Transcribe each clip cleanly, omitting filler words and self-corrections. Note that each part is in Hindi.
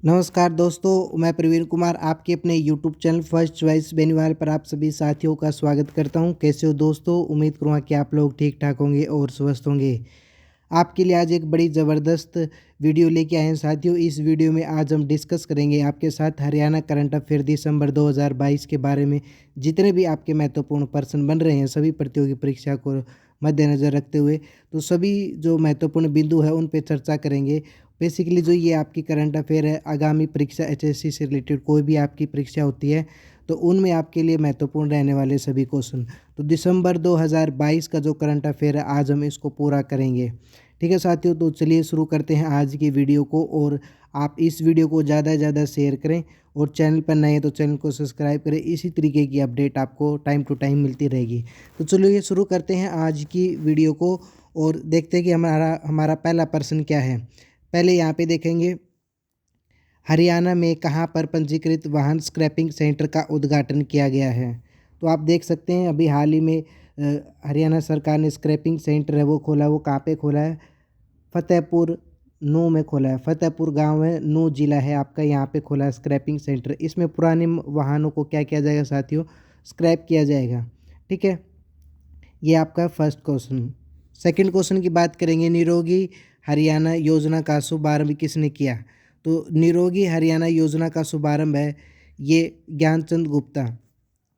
नमस्कार दोस्तों, मैं प्रवीण कुमार आपके अपने YouTube channel first choice Beniwal पर आप सभी साथियों का स्वागत करता हूं। कैसे हो दोस्तों? उम्मीद करूँगा कि आप लोग ठीक ठाक होंगे और स्वस्थ होंगे। आपके लिए आज एक बड़ी ज़बरदस्त वीडियो लेके आए हैं साथियों। इस वीडियो में आज हम डिस्कस करेंगे आपके साथ हरियाणा करंट अफेयर दिसंबर 2022 के बारे में। जितने भी आपके महत्वपूर्ण प्रश्न बन रहे हैं सभी प्रतियोगी परीक्षा को मद्देनज़र रखते हुए, तो सभी जो महत्वपूर्ण बिंदु है उन पे चर्चा करेंगे। बेसिकली जो ये आपकी करंट अफेयर है, आगामी परीक्षा एचएससी से रिलेटेड कोई भी आपकी परीक्षा होती है तो उनमें आपके लिए महत्वपूर्ण रहने वाले सभी क्वेश्चन, तो दिसंबर 2022 का जो करंट अफेयर है आज हम इसको पूरा करेंगे। ठीक है साथियों, तो चलिए शुरू करते हैं आज की वीडियो को। और आप इस वीडियो को ज़्यादा से ज़्यादा शेयर करें और चैनल पर नए हैं तो चैनल को सब्सक्राइब करें। इसी तरीके की अपडेट आपको टाइम टू टाइम मिलती रहेगी। तो चलिए शुरू करते हैं आज की वीडियो को और देखते हैं कि हमारा हमारा पहला प्रश्न क्या है। पहले यहाँ पे देखेंगे, हरियाणा में कहाँ पर पंजीकृत वाहन स्क्रैपिंग सेंटर का उद्घाटन किया गया है? तो आप देख सकते हैं अभी हाल ही में हरियाणा सरकार ने स्क्रैपिंग सेंटर है वो खोला। वो कहाँ पे खोला है? फतेहपुर नू में खोला है। फतेहपुर गांव है, नू जिला है आपका, यहाँ पे खोला है स्क्रैपिंग सेंटर। इसमें पुराने वाहनों को क्या किया जाएगा साथियों? स्क्रैप किया जाएगा। ठीक है, ये आपका फर्स्ट क्वेश्चन। सेकंड क्वेश्चन की बात करेंगे, निरोगी हरियाणा योजना का शुभारंभ किसने किया? तो निरोगी हरियाणा योजना का शुभारंभ है ये ज्ञानचंद गुप्ता,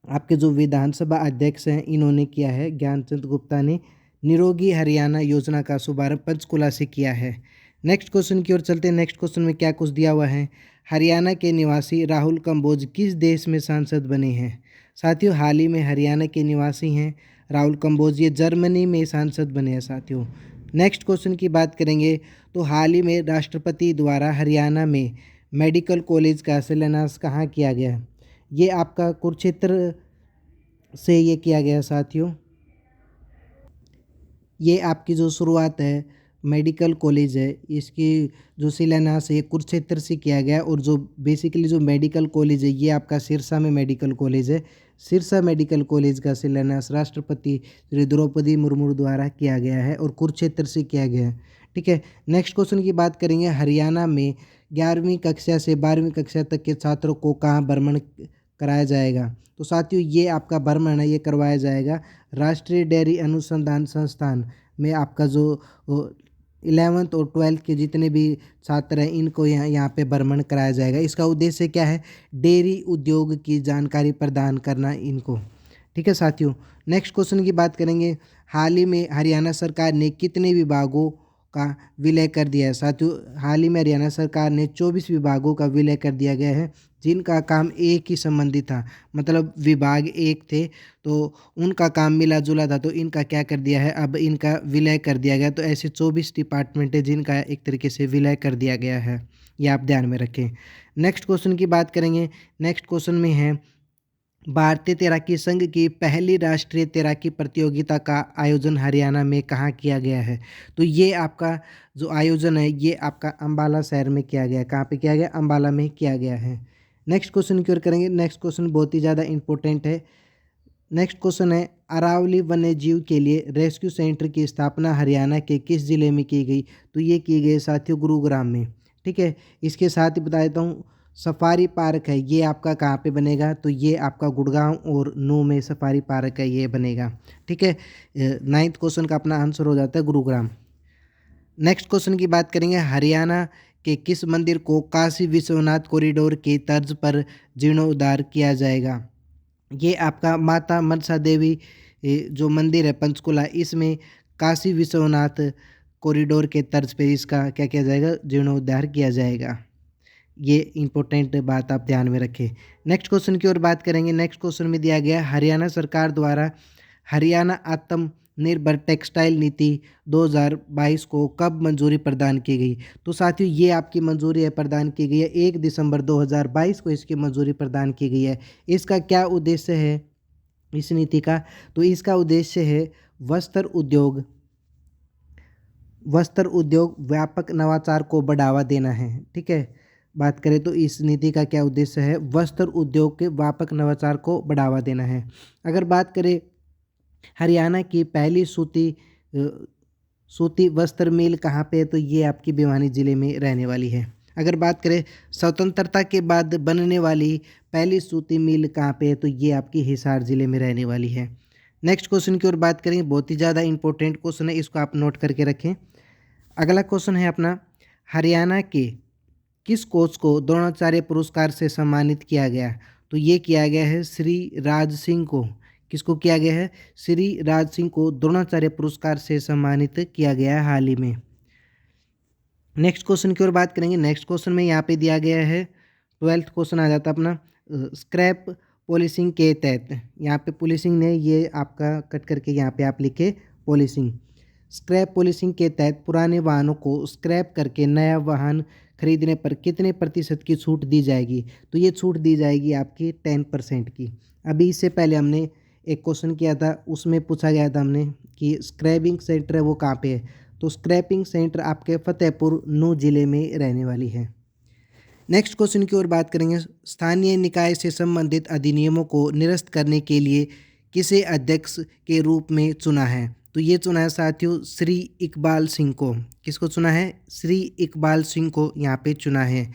आपके जो विधानसभा अध्यक्ष हैं इन्होंने किया है। ज्ञानचंद गुप्ता ने निरोगी हरियाणा योजना का शुभारंभ पंचकुला से किया है। नेक्स्ट क्वेश्चन की ओर चलते हैं। नेक्स्ट क्वेश्चन में क्या कुछ दिया हुआ है? हरियाणा के निवासी राहुल कंबोज किस देश में सांसद बने हैं? साथियों, हाल ही में हरियाणा के निवासी हैं राहुल कंबोज, ये जर्मनी में सांसद बने हैं साथियों। नेक्स्ट क्वेश्चन की बात करेंगे, तो हाल ही में राष्ट्रपति द्वारा हरियाणा में मेडिकल कॉलेज का शिलान्यास कहाँ किया गया? ये आपका कुरुक्षेत्र से ये किया गया साथियों। ये आपकी जो शुरुआत है मेडिकल कॉलेज है, इसकी जो शिलान्यास है ये कुरुक्षेत्र से किया गया। और जो बेसिकली जो मेडिकल कॉलेज है ये आपका सिरसा में मेडिकल कॉलेज है। सिरसा मेडिकल कॉलेज का शिलान्यास राष्ट्रपति श्री द्रौपदी मुर्मू द्वारा किया गया है और कुरुक्षेत्र से किया गया है। ठीक है, नेक्स्ट क्वेश्चन की बात करेंगे, हरियाणा में 11वीं कक्षा से 12वीं कक्षा तक के छात्रों को कहाँ भ्रमण कराया जाएगा? तो साथियों, ये आपका भ्रमण है ये करवाया जाएगा राष्ट्रीय डेयरी अनुसंधान संस्थान में। आपका जो 11th और 12th के जितने भी छात्र हैं इनको यहाँ पे भ्रमण कराया जाएगा। इसका उद्देश्य क्या है? डेयरी उद्योग की जानकारी प्रदान करना इनको। ठीक है साथियों, नेक्स्ट क्वेश्चन की बात करेंगे, हाल ही में हरियाणा सरकार ने कितने विभागों का विलय कर दिया है? साथियों, हाल ही में हरियाणा सरकार ने 24 विभागों का विलय कर दिया गया है जिनका काम एक ही संबंधित था। मतलब विभाग एक थे तो उनका काम मिला जुला था, तो इनका क्या कर दिया है, अब इनका विलय कर दिया गया। तो ऐसे 24 डिपार्टमेंट है जिनका एक तरीके से विलय कर दिया गया है, ये आप ध्यान में रखें। नेक्स्ट क्वेश्चन की बात करेंगे। नेक्स्ट क्वेश्चन में है, भारतीय तैराकी संघ की पहली राष्ट्रीय तैराकी प्रतियोगिता का आयोजन हरियाणा में कहाँ किया गया है? तो ये आपका जो आयोजन है ये आपका अंबाला शहर में किया गया है। कहाँ पे किया गया? अंबाला में किया गया है। नेक्स्ट क्वेश्चन की ओर करेंगे। नेक्स्ट क्वेश्चन बहुत ही ज़्यादा इंपॉर्टेंट है। नेक्स्ट क्वेश्चन है, अरावली वन्य जीव के लिए रेस्क्यू सेंटर की स्थापना हरियाणा के किस जिले में की गई? तो ये की गई साथियों गुरुग्राम में। ठीक है, इसके साथ ही बता देता हूँ, सफारी पार्क है ये आपका कहाँ पे बनेगा? तो ये आपका गुड़गांव और नू में सफारी पार्क है ये बनेगा। ठीक है, 9th क्वेश्चन का अपना आंसर हो जाता है गुरुग्राम। नेक्स्ट क्वेश्चन की बात करेंगे, हरियाणा के किस मंदिर को काशी विश्वनाथ कॉरिडोर की तर्ज पर जीर्णोद्धार किया जाएगा? ये आपका माता मनसा देवी जो मंदिर है पंचकुला, इसमें काशी विश्वनाथ कॉरिडोर के तर्ज पे इसका क्या किया जाएगा? जीर्णोद्धार किया जाएगा। ये इंपॉर्टेंट बात आप ध्यान में रखें। नेक्स्ट क्वेश्चन की ओर बात करेंगे। नेक्स्ट क्वेश्चन में दिया गया, हरियाणा सरकार द्वारा हरियाणा आत्मनिर्भर टेक्सटाइल नीति 2022 को कब मंजूरी प्रदान की गई? तो साथियों, ये आपकी मंजूरी है प्रदान की गई है 1 दिसंबर 2022 को इसकी मंजूरी प्रदान की गई है। इसका क्या उद्देश्य है इस नीति का? तो इसका उद्देश्य है वस्त्र उद्योग व्यापक नवाचार को बढ़ावा देना है। ठीक है, बात करें तो इस नीति का क्या उद्देश्य है? वस्त्र उद्योग के व्यापक नवाचार को बढ़ावा देना है। अगर बात करें हरियाणा की पहली सूती वस्त्र मिल कहाँ पे है? तो ये आपकी भिवानी ज़िले में रहने वाली है। अगर बात करें स्वतंत्रता के बाद बनने वाली पहली सूती मिल कहाँ पे है, तो ये आपकी हिसार ज़िले में रहने वाली है। नेक्स्ट क्वेश्चन की ओर बात करेंगे, बहुत ही ज़्यादा इंपॉर्टेंट क्वेश्चन है, इसको आप नोट करके रखें। अगला क्वेश्चन है अपना, हरियाणा के किस कोच को द्रोणाचार्य पुरस्कार से सम्मानित किया गया? तो ये किया गया है श्री राज सिंह को। किसको किया गया है? श्री राज सिंह को द्रोणाचार्य पुरस्कार से सम्मानित किया गया है हाल ही में। नेक्स्ट क्वेश्चन की ओर बात करेंगे। नेक्स्ट क्वेश्चन में यहाँ पे दिया गया है, 12th क्वेश्चन आ जाता है अपना, स्क्रैप पॉलिसिंग के तहत। यहाँ पे पॉलिसिंग ने ये आपका कट करके यहाँ पे आप लिखे पॉलिसिंग। स्क्रैप पॉलिसिंग के तहत पुराने वाहनों को स्क्रैप करके नया वाहन खरीदने पर कितने प्रतिशत की छूट दी जाएगी? तो ये छूट दी जाएगी आपकी 10% की। अभी इससे पहले हमने एक क्वेश्चन किया था, उसमें पूछा गया था हमने कि स्क्रैपिंग सेंटर है वो कहाँ पे है? तो स्क्रैपिंग सेंटर आपके फतेहपुर नू जिले में रहने वाली है। नेक्स्ट क्वेश्चन की ओर बात करेंगे, स्थानीय निकाय से संबंधित अधिनियमों को निरस्त करने के लिए किसे अध्यक्ष के रूप में चुना है? तो ये चुना है साथियों श्री इकबाल सिंह को। किसको चुना है? श्री इकबाल सिंह को यहाँ पे चुना है।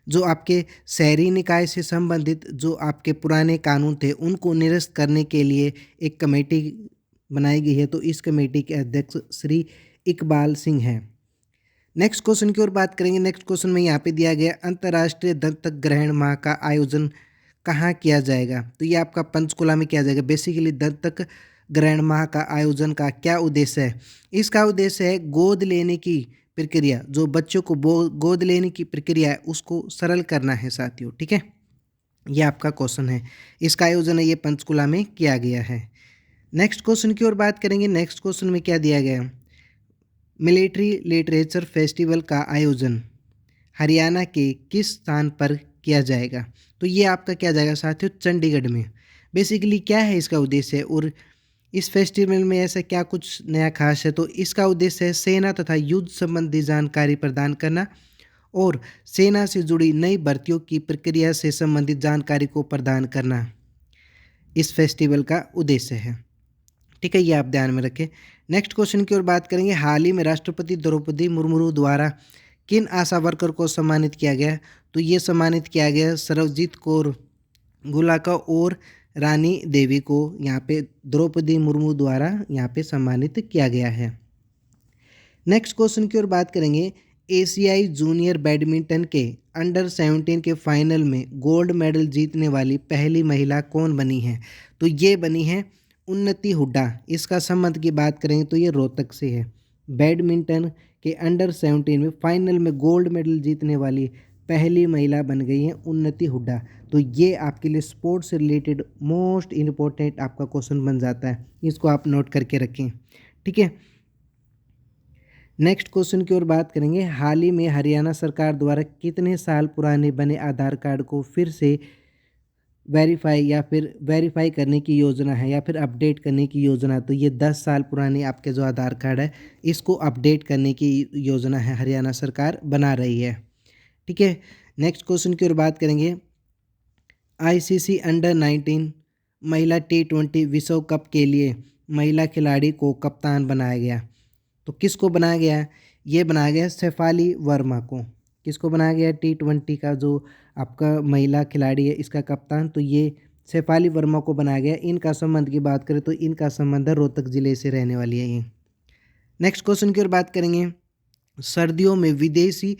जो आपके शहरी निकाय से संबंधित जो आपके पुराने कानून थे उनको निरस्त करने के लिए एक कमेटी बनाई गई है, तो इस कमेटी के अध्यक्ष श्री इकबाल सिंह हैं। नेक्स्ट क्वेश्चन की ओर बात करेंगे। नेक्स्ट क्वेश्चन में यहाँ पे दिया गया, अंतर्राष्ट्रीय दत्तक ग्रहण माह का आयोजन कहाँ किया जाएगा? तो ये आपका पंचकुला में किया जाएगा। बेसिकली दत्तक ग्रहण माह का आयोजन का क्या उद्देश्य है? इसका उद्देश्य है गोद लेने की प्रक्रिया, जो बच्चों को गोद लेने की प्रक्रिया है उसको सरल करना है साथियों। ठीक है, ये आपका क्वेश्चन है। इसका आयोजन है ये पंचकुला में किया गया है। नेक्स्ट क्वेश्चन की ओर बात करेंगे। नेक्स्ट क्वेश्चन में क्या दिया गया? मिलिट्री लिटरेचर फेस्टिवल का आयोजन हरियाणा के किस स्थान पर किया जाएगा? तो ये आपका क्या जाएगा साथियों? चंडीगढ़ में। बेसिकली क्या है इसका उद्देश्य और इस फेस्टिवल में ऐसा क्या कुछ नया खास है? तो इसका उद्देश्य है सेना तथा युद्ध संबंधी जानकारी प्रदान करना और सेना से जुड़ी नई भर्तियों की प्रक्रिया से संबंधित जानकारी को प्रदान करना इस फेस्टिवल का उद्देश्य है। ठीक है, ये आप ध्यान में रखें। नेक्स्ट क्वेश्चन की ओर बात करेंगे। हाल ही में राष्ट्रपति द्रौपदी मुर्मू द्वारा किन आशा वर्कर को सम्मानित किया गया? तो ये सम्मानित किया गया सर्वजीत कौर गुलाका और रानी देवी को यहाँ पे द्रौपदी मुर्मू द्वारा यहाँ पे सम्मानित किया गया है। नेक्स्ट क्वेश्चन की ओर बात करेंगे। एशियाई जूनियर बैडमिंटन के अंडर 17 के फाइनल में गोल्ड मेडल जीतने वाली पहली महिला कौन बनी है? तो ये बनी है उन्नति हुड्डा। इसका संबंध की बात करें तो ये रोहतक से है। बैडमिंटन के अंडर 17 में फाइनल में गोल्ड मेडल जीतने वाली पहली महिला बन गई है उन्नति हुड्डा। तो ये आपके लिए स्पोर्ट्स से रिलेटेड मोस्ट इम्पोर्टेंट आपका क्वेश्चन बन जाता है, इसको आप नोट करके रखें। ठीक है, नेक्स्ट क्वेश्चन की ओर बात करेंगे। हाल ही में हरियाणा सरकार द्वारा कितने साल पुराने बने आधार कार्ड को फिर से वेरीफाई करने की योजना है या फिर अपडेट करने की योजना? तो ये 10 साल पुराने आपके जो आधार कार्ड है इसको अपडेट करने की योजना है हरियाणा सरकार बना रही है। ठीक है, नेक्स्ट क्वेश्चन की ओर बात करेंगे। आईसीसी अंडर 19 महिला T20 विश्व कप के लिए महिला खिलाड़ी को कप्तान बनाया गया। तो किसको बनाया गया? ये बनाया गया शेफाली वर्मा को। किसको बनाया गया? T20 का जो आपका महिला खिलाड़ी है इसका कप्तान, तो ये शेफाली वर्मा को बनाया गया। इनका संबंध की बात करें तो इनका संबंध रोहतक जिले से रहने वाली है ये। नेक्स्ट क्वेश्चन की ओर बात करेंगे। सर्दियों में विदेशी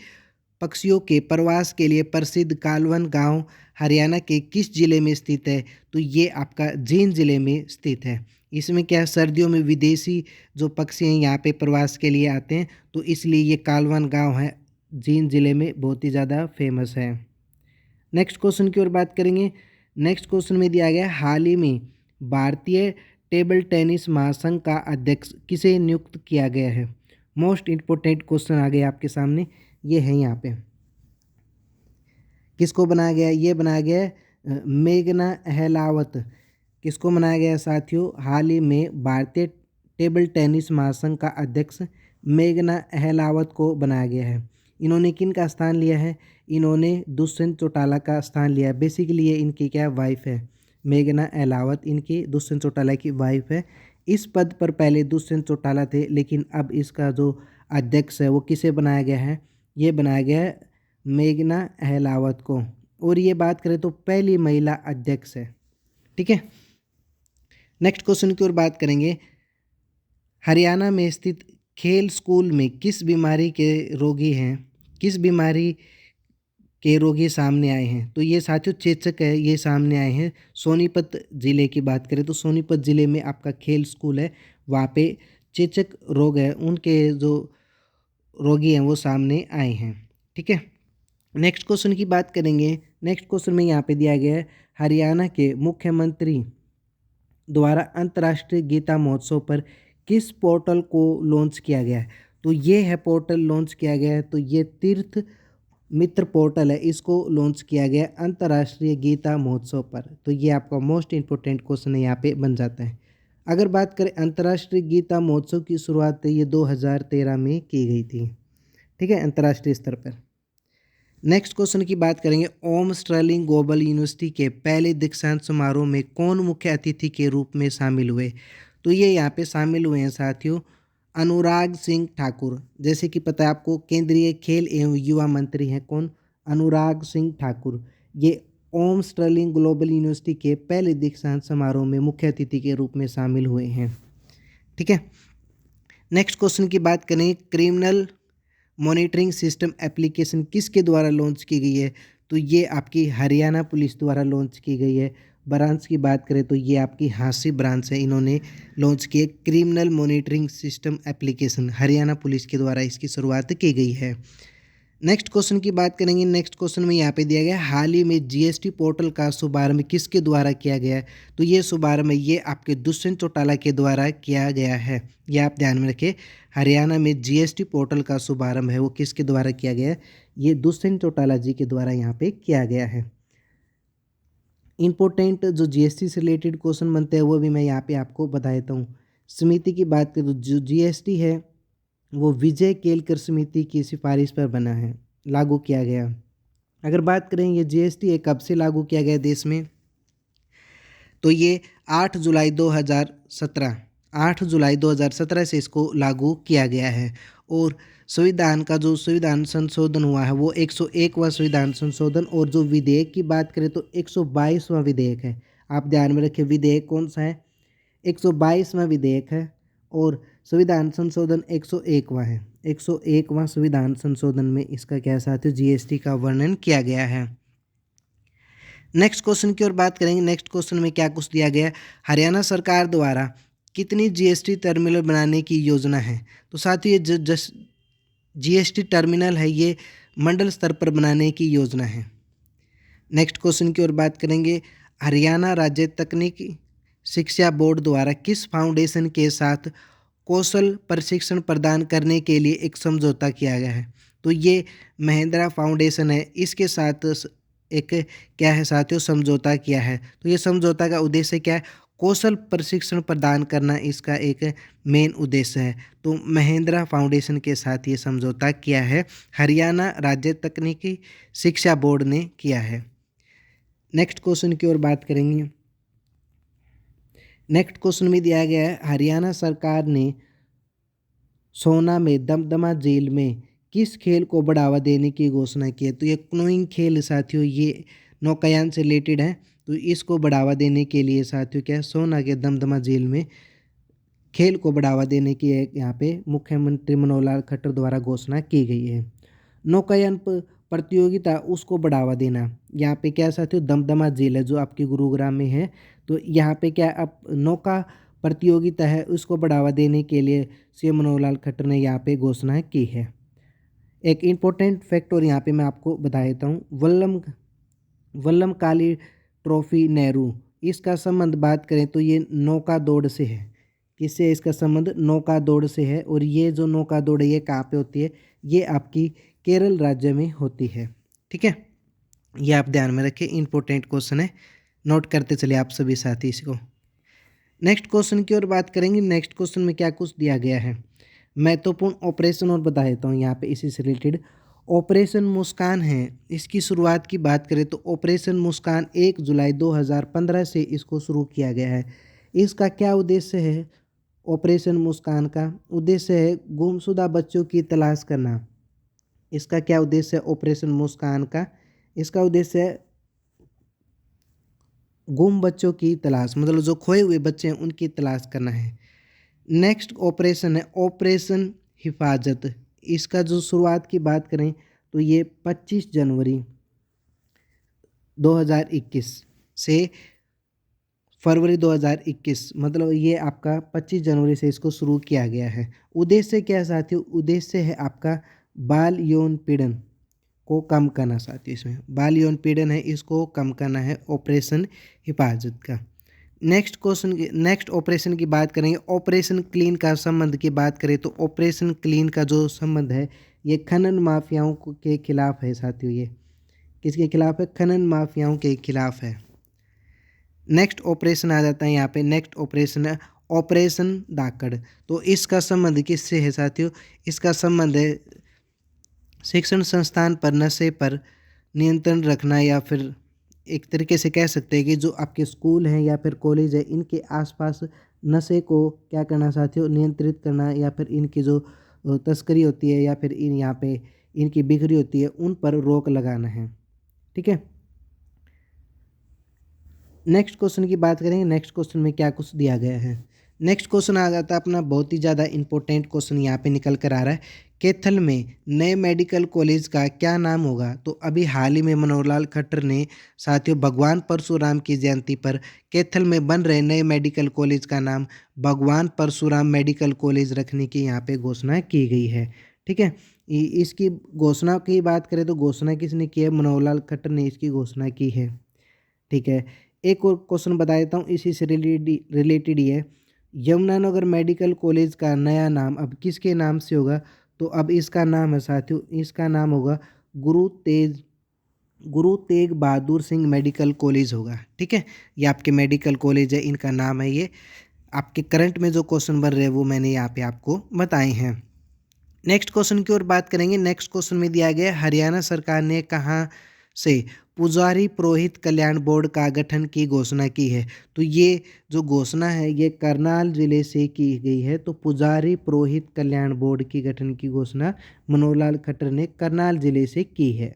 पक्षियों के प्रवास के लिए प्रसिद्ध कालवन गांव हरियाणा के किस जिले में स्थित है? तो ये आपका जींद जिले में स्थित है। इसमें क्या है, सर्दियों में विदेशी जो पक्षी हैं यहाँ पे प्रवास के लिए आते हैं, तो इसलिए ये कालवन गांव है जींद जिले में बहुत ही ज़्यादा फेमस है। नेक्स्ट क्वेश्चन की ओर बात करेंगे। नेक्स्ट क्वेश्चन में दिया गया, हाल ही में भारतीय टेबल टेनिस महासंघ का अध्यक्ष किसे नियुक्त किया गया है? मोस्ट इम्पोर्टेंट क्वेश्चन आ गया आपके सामने, ये है यहाँ पे। किसको बनाया गया? ये बनाया गया है मेघना अहलावत। किसको बनाया गया साथियों? हाल ही में भारतीय टेबल टेनिस महासंघ का अध्यक्ष मेघना अहलावत को बनाया गया है। इन्होंने किन का स्थान लिया है? इन्होंने दुष्यंत चौटाला का स्थान लिया है। बेसिकली ये इनकी क्या वाइफ है, मेघना अहलावत इनकी दुष्यंत चौटाला की वाइफ है। इस पद पर पहले दुष्यंत चौटाला थे, लेकिन अब इसका जो अध्यक्ष है वो किसे बनाया गया है? ये बनाया गया है मेघना अहलावत को, और ये बात करें तो पहली महिला अध्यक्ष है। ठीक है, नेक्स्ट क्वेश्चन की ओर बात करेंगे। हरियाणा में स्थित खेल स्कूल में किस बीमारी के रोगी हैं, किस बीमारी के रोगी सामने आए हैं? तो ये साथियों चेचक है, ये सामने आए हैं। सोनीपत ज़िले की बात करें तो सोनीपत ज़िले में आपका खेल स्कूल है, वहाँ पे चेचक रोग है, उनके जो रोगी हैं वो सामने आए हैं। ठीक है, नेक्स्ट क्वेश्चन की बात करेंगे। नेक्स्ट क्वेश्चन में यहाँ पे दिया गया है, हरियाणा के मुख्यमंत्री द्वारा अंतर्राष्ट्रीय गीता महोत्सव पर किस पोर्टल को लॉन्च किया गया है? तो ये है पोर्टल लॉन्च किया गया है, तो ये तीर्थ मित्र पोर्टल है, इसको लॉन्च किया गया अंतर्राष्ट्रीय गीता महोत्सव पर। तो ये आपका मोस्ट इम्पोर्टेंट क्वेश्चन है, यहाँ पे बन जाता है। अगर बात करें अंतर्राष्ट्रीय गीता महोत्सव की शुरुआत ये 2013 में की गई थी। ठीक है, अंतर्राष्ट्रीय स्तर पर। नेक्स्ट क्वेश्चन की बात करेंगे। ओम स्टर्लिंग ग्लोबल यूनिवर्सिटी के पहले दीक्षांत समारोह में कौन मुख्य अतिथि के रूप में शामिल हुए? तो ये यहाँ पे शामिल हुए हैं साथियों अनुराग सिंह ठाकुर। जैसे कि पता है आपको, केंद्रीय खेल एवं युवा मंत्री हैं कौन? अनुराग सिंह ठाकुर। ये ओम स्टर्लिंग ग्लोबल यूनिवर्सिटी के पहले दीक्षांत समारोह में मुख्य अतिथि के रूप में शामिल हुए हैं। ठीक है, नेक्स्ट क्वेश्चन की बात करें। क्रिमिनल मॉनिटरिंग सिस्टम एप्लीकेशन किसके द्वारा लॉन्च की गई है? तो ये आपकी हरियाणा पुलिस द्वारा लॉन्च की गई है। ब्रांच की बात करें तो ये आपकी हांसी ब्रांच है, इन्होंने लॉन्च किए criminal monitoring system application, Haryana police के द्वारा इसकी शुरुआत की गई है। नेक्स्ट क्वेश्चन की बात करेंगे। नेक्स्ट क्वेश्चन में यहाँ पे दिया गया हाल ही में जीएसटी पोर्टल का शुभारंभ किसके द्वारा किया गया है? तो ये शुभारंभ ये आपके दुष्यंत चौटाला के द्वारा किया गया है, ये आप ध्यान में रखें। हरियाणा में जीएसटी पोर्टल का शुभारंभ है वो किसके द्वारा किया गया है? ये दुष्यंत चौटाला जी के द्वारा यहाँ पे किया गया है। इंपॉर्टेंट जो जीएसटी से रिलेटेड क्वेश्चन बनते हैं वो भी मैं यहाँ पे आपको बता देता हूँ। समिति की बात करें तो जो जीएसटी है वो विजय केलकर समिति की सिफारिश पर बना है, लागू किया गया। अगर बात करें ये जीएसटी है कब से लागू किया गया देश में, तो ये 8 जुलाई 2017 8 जुलाई 2017 से इसको लागू किया गया है। और संविधान का जो संविधान संशोधन हुआ है वो 101वां संविधान संशोधन, और जो विधेयक की बात करें तो 122वां विधेयक है। आप ध्यान में रखें विधेयक कौन सा है? 122वां विधेयक है, और संविधान संशोधन 101वां है। 101वां संविधान संशोधन में इसका क्या साथ है, जीएसटी का वर्णन किया गया है। नेक्स्ट क्वेश्चन की ओर बात करेंगे। नेक्स्ट क्वेश्चन में क्या कुछ दिया गया है? हरियाणा सरकार द्वारा कितनी जीएसटी टर्मिनल बनाने की योजना है? तो साथ ही ये जीएसटी टर्मिनल है ये मंडल स्तर पर बनाने की योजना है। नेक्स्ट क्वेश्चन की ओर बात करेंगे। हरियाणा राज्य तकनीकी शिक्षा बोर्ड द्वारा किस फाउंडेशन के साथ कौशल प्रशिक्षण प्रदान करने के लिए एक समझौता किया गया है? तो ये महिंद्रा फाउंडेशन है, इसके साथ एक क्या है साथियों समझौता किया है। तो ये समझौता का उद्देश्य क्या है? कौशल प्रशिक्षण प्रदान करना इसका एक मेन उद्देश्य है। तो महिंद्रा फाउंडेशन के साथ ये समझौता किया है, हरियाणा राज्य तकनीकी शिक्षा बोर्ड ने किया है। नेक्स्ट क्वेश्चन की ओर बात करेंगे। नेक्स्ट क्वेश्चन में दिया गया है हरियाणा सरकार ने सोना में दमदमा झील में किस खेल को बढ़ावा देने की घोषणा की है? तो ये क्नोइंग खेल साथियों ये नौकायान से रिलेटेड है, तो इसको बढ़ावा देने के लिए साथियों क्या है, सोना के दमदमा झील में खेल को बढ़ावा देने की एक यहाँ पे मुख्यमंत्री मनोहर लाल खट्टर द्वारा घोषणा की गई है। नौकायान प्रतियोगिता उसको बढ़ावा देना, यहाँ पे क्या साथियों दमदमा झील है जो आपके गुरुग्राम में है, तो यहाँ पे क्या अब नौका प्रतियोगिता है उसको बढ़ावा देने के लिए सीएम मनोहर लाल खट्टर ने यहाँ पे घोषणा की है। एक इम्पोर्टेंट फैक्ट और यहाँ पे मैं आपको बता देता हूँ, वल्लम काली ट्रॉफी नेहरू, इसका संबंध बात करें तो ये नौका दौड़ से है। किससे? इसका संबंध नौका दौड़ से है, और ये जो नौका दौड़ है ये कहाँ पे होती है? ये आपकी केरल राज्य में होती है। ठीक है, ये आप ध्यान में रखें, इंपॉर्टेंट क्वेश्चन है, नोट करते चले आप सभी साथी इसको। नेक्स्ट क्वेश्चन की ओर बात करेंगे। नेक्स्ट क्वेश्चन में क्या कुछ दिया गया है, महत्वपूर्ण ऑपरेशन और बता देता हूँ यहाँ पे इसी से रिलेटेड। ऑपरेशन मुस्कान है, इसकी शुरुआत की बात करें तो ऑपरेशन मुस्कान 1 जुलाई 2015 से इसको शुरू किया गया है। इसका क्या उद्देश्य है? ऑपरेशन मुस्कान का उद्देश्य है गुमशुदा बच्चों की तलाश करना, इसका क्या उद्देश्य है ऑपरेशन मुस्कान का? इसका उद्देश्य है गुम बच्चों की तलाश, मतलब जो खोए हुए बच्चे हैं उनकी तलाश करना है। नेक्स्ट ऑपरेशन है ऑपरेशन हिफाजत। इसका जो शुरुआत की बात करें तो ये 25 जनवरी 2021 से फरवरी 2021, मतलब ये आपका 25 जनवरी से इसको शुरू किया गया है। उद्देश्य क्या है साथियों? उद्देश्य है आपका बाल यौन पीड़न को कम करना साथियों। इसमें बाल यौन पीड़न है, इसको कम करना है ऑपरेशन हिफाजत का। नेक्स्ट ऑपरेशन की बात करेंगे, ऑपरेशन क्लीन का संबंध की बात करें तो ऑपरेशन क्लीन का जो संबंध है ये खनन माफियाओं के खिलाफ है साथियों। ये किसके खिलाफ है? खनन माफियाओं के खिलाफ है। नेक्स्ट ऑपरेशन आ जाता है यहाँ पे, नेक्स्ट ऑपरेशन है ऑपरेशन धाकड़। तो इसका संबंध किससे है साथियों? इसका संबंध है शिक्षण संस्थान पर नशे पर नियंत्रण रखना, या फिर एक तरीके से कह सकते हैं कि जो आपके स्कूल हैं या फिर कॉलेज है इनके आसपास नशे को क्या करना साथियों? नियंत्रित करना, या फिर इनकी जो तस्करी होती है या फिर इन यहाँ पे इनकी बिक्री होती है उन पर रोक लगाना है। ठीक है, नेक्स्ट क्वेश्चन की बात करेंगे। नेक्स्ट क्वेश्चन में क्या कुछ दिया गया है? नेक्स्ट क्वेश्चन आ जाता है अपना बहुत ही ज़्यादा इंपॉर्टेंट क्वेश्चन यहाँ पे निकल कर आ रहा है। कैथल में नए मेडिकल कॉलेज का क्या नाम होगा? तो अभी हाल ही में मनोहर लाल खट्टर ने साथियों भगवान परशुराम की जयंती पर कैथल में बन रहे नए मेडिकल कॉलेज का नाम भगवान परशुराम मेडिकल कॉलेज रखने की यहाँ पे घोषणा की गई है। ठीक है, इसकी घोषणा की बात करें तो घोषणा किसने की है? मनोहर लाल खट्टर ने इसकी घोषणा की है। ठीक है, एक और क्वेश्चन बता देता हूँ, इसी से रिलेटेड ही है। यमुनानगर मेडिकल कॉलेज का नया नाम अब किसके नाम से होगा? तो अब इसका नाम है साथियों, इसका नाम होगा गुरु तेग बहादुर सिंह मेडिकल कॉलेज होगा। ठीक है, ये आपके मेडिकल कॉलेज है, इनका नाम है ये। आपके करंट में जो क्वेश्चन बन रहे हैं वो मैंने यहाँ पे आपको बताए हैं। नेक्स्ट क्वेश्चन की ओर बात करेंगे। नेक्स्ट क्वेश्चन में दिया गया हरियाणा सरकार ने कहाँ से पुजारी पुरोहित कल्याण बोर्ड का गठन की घोषणा की है? तो ये जो घोषणा है ये करनाल जिले से की गई है। तो पुजारी पुरोहित कल्याण बोर्ड की गठन की घोषणा मनोहर लाल खट्टर ने करनाल जिले से की है।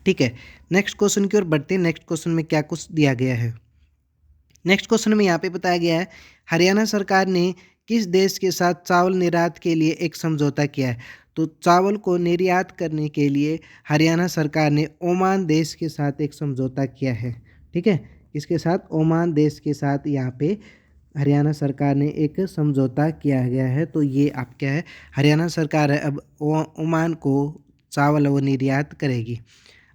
ठीक है, नेक्स्ट क्वेश्चन की ओर बढ़ते हैं। नेक्स्ट क्वेश्चन में क्या कुछ दिया गया है? नेक्स्ट क्वेश्चन में यहाँ पे बताया गया है हरियाणा सरकार ने किस देश के साथ चावल निर्यात के लिए एक समझौता किया है? तो चावल को निर्यात करने के लिए हरियाणा सरकार ने ओमान देश के साथ एक समझौता किया है। ठीक है, इसके साथ ओमान देश के साथ यहाँ पे हरियाणा सरकार ने एक समझौता किया गया है। तो ये आप क्या है, हरियाणा सरकार है अब ओमान को चावल वो निर्यात करेगी।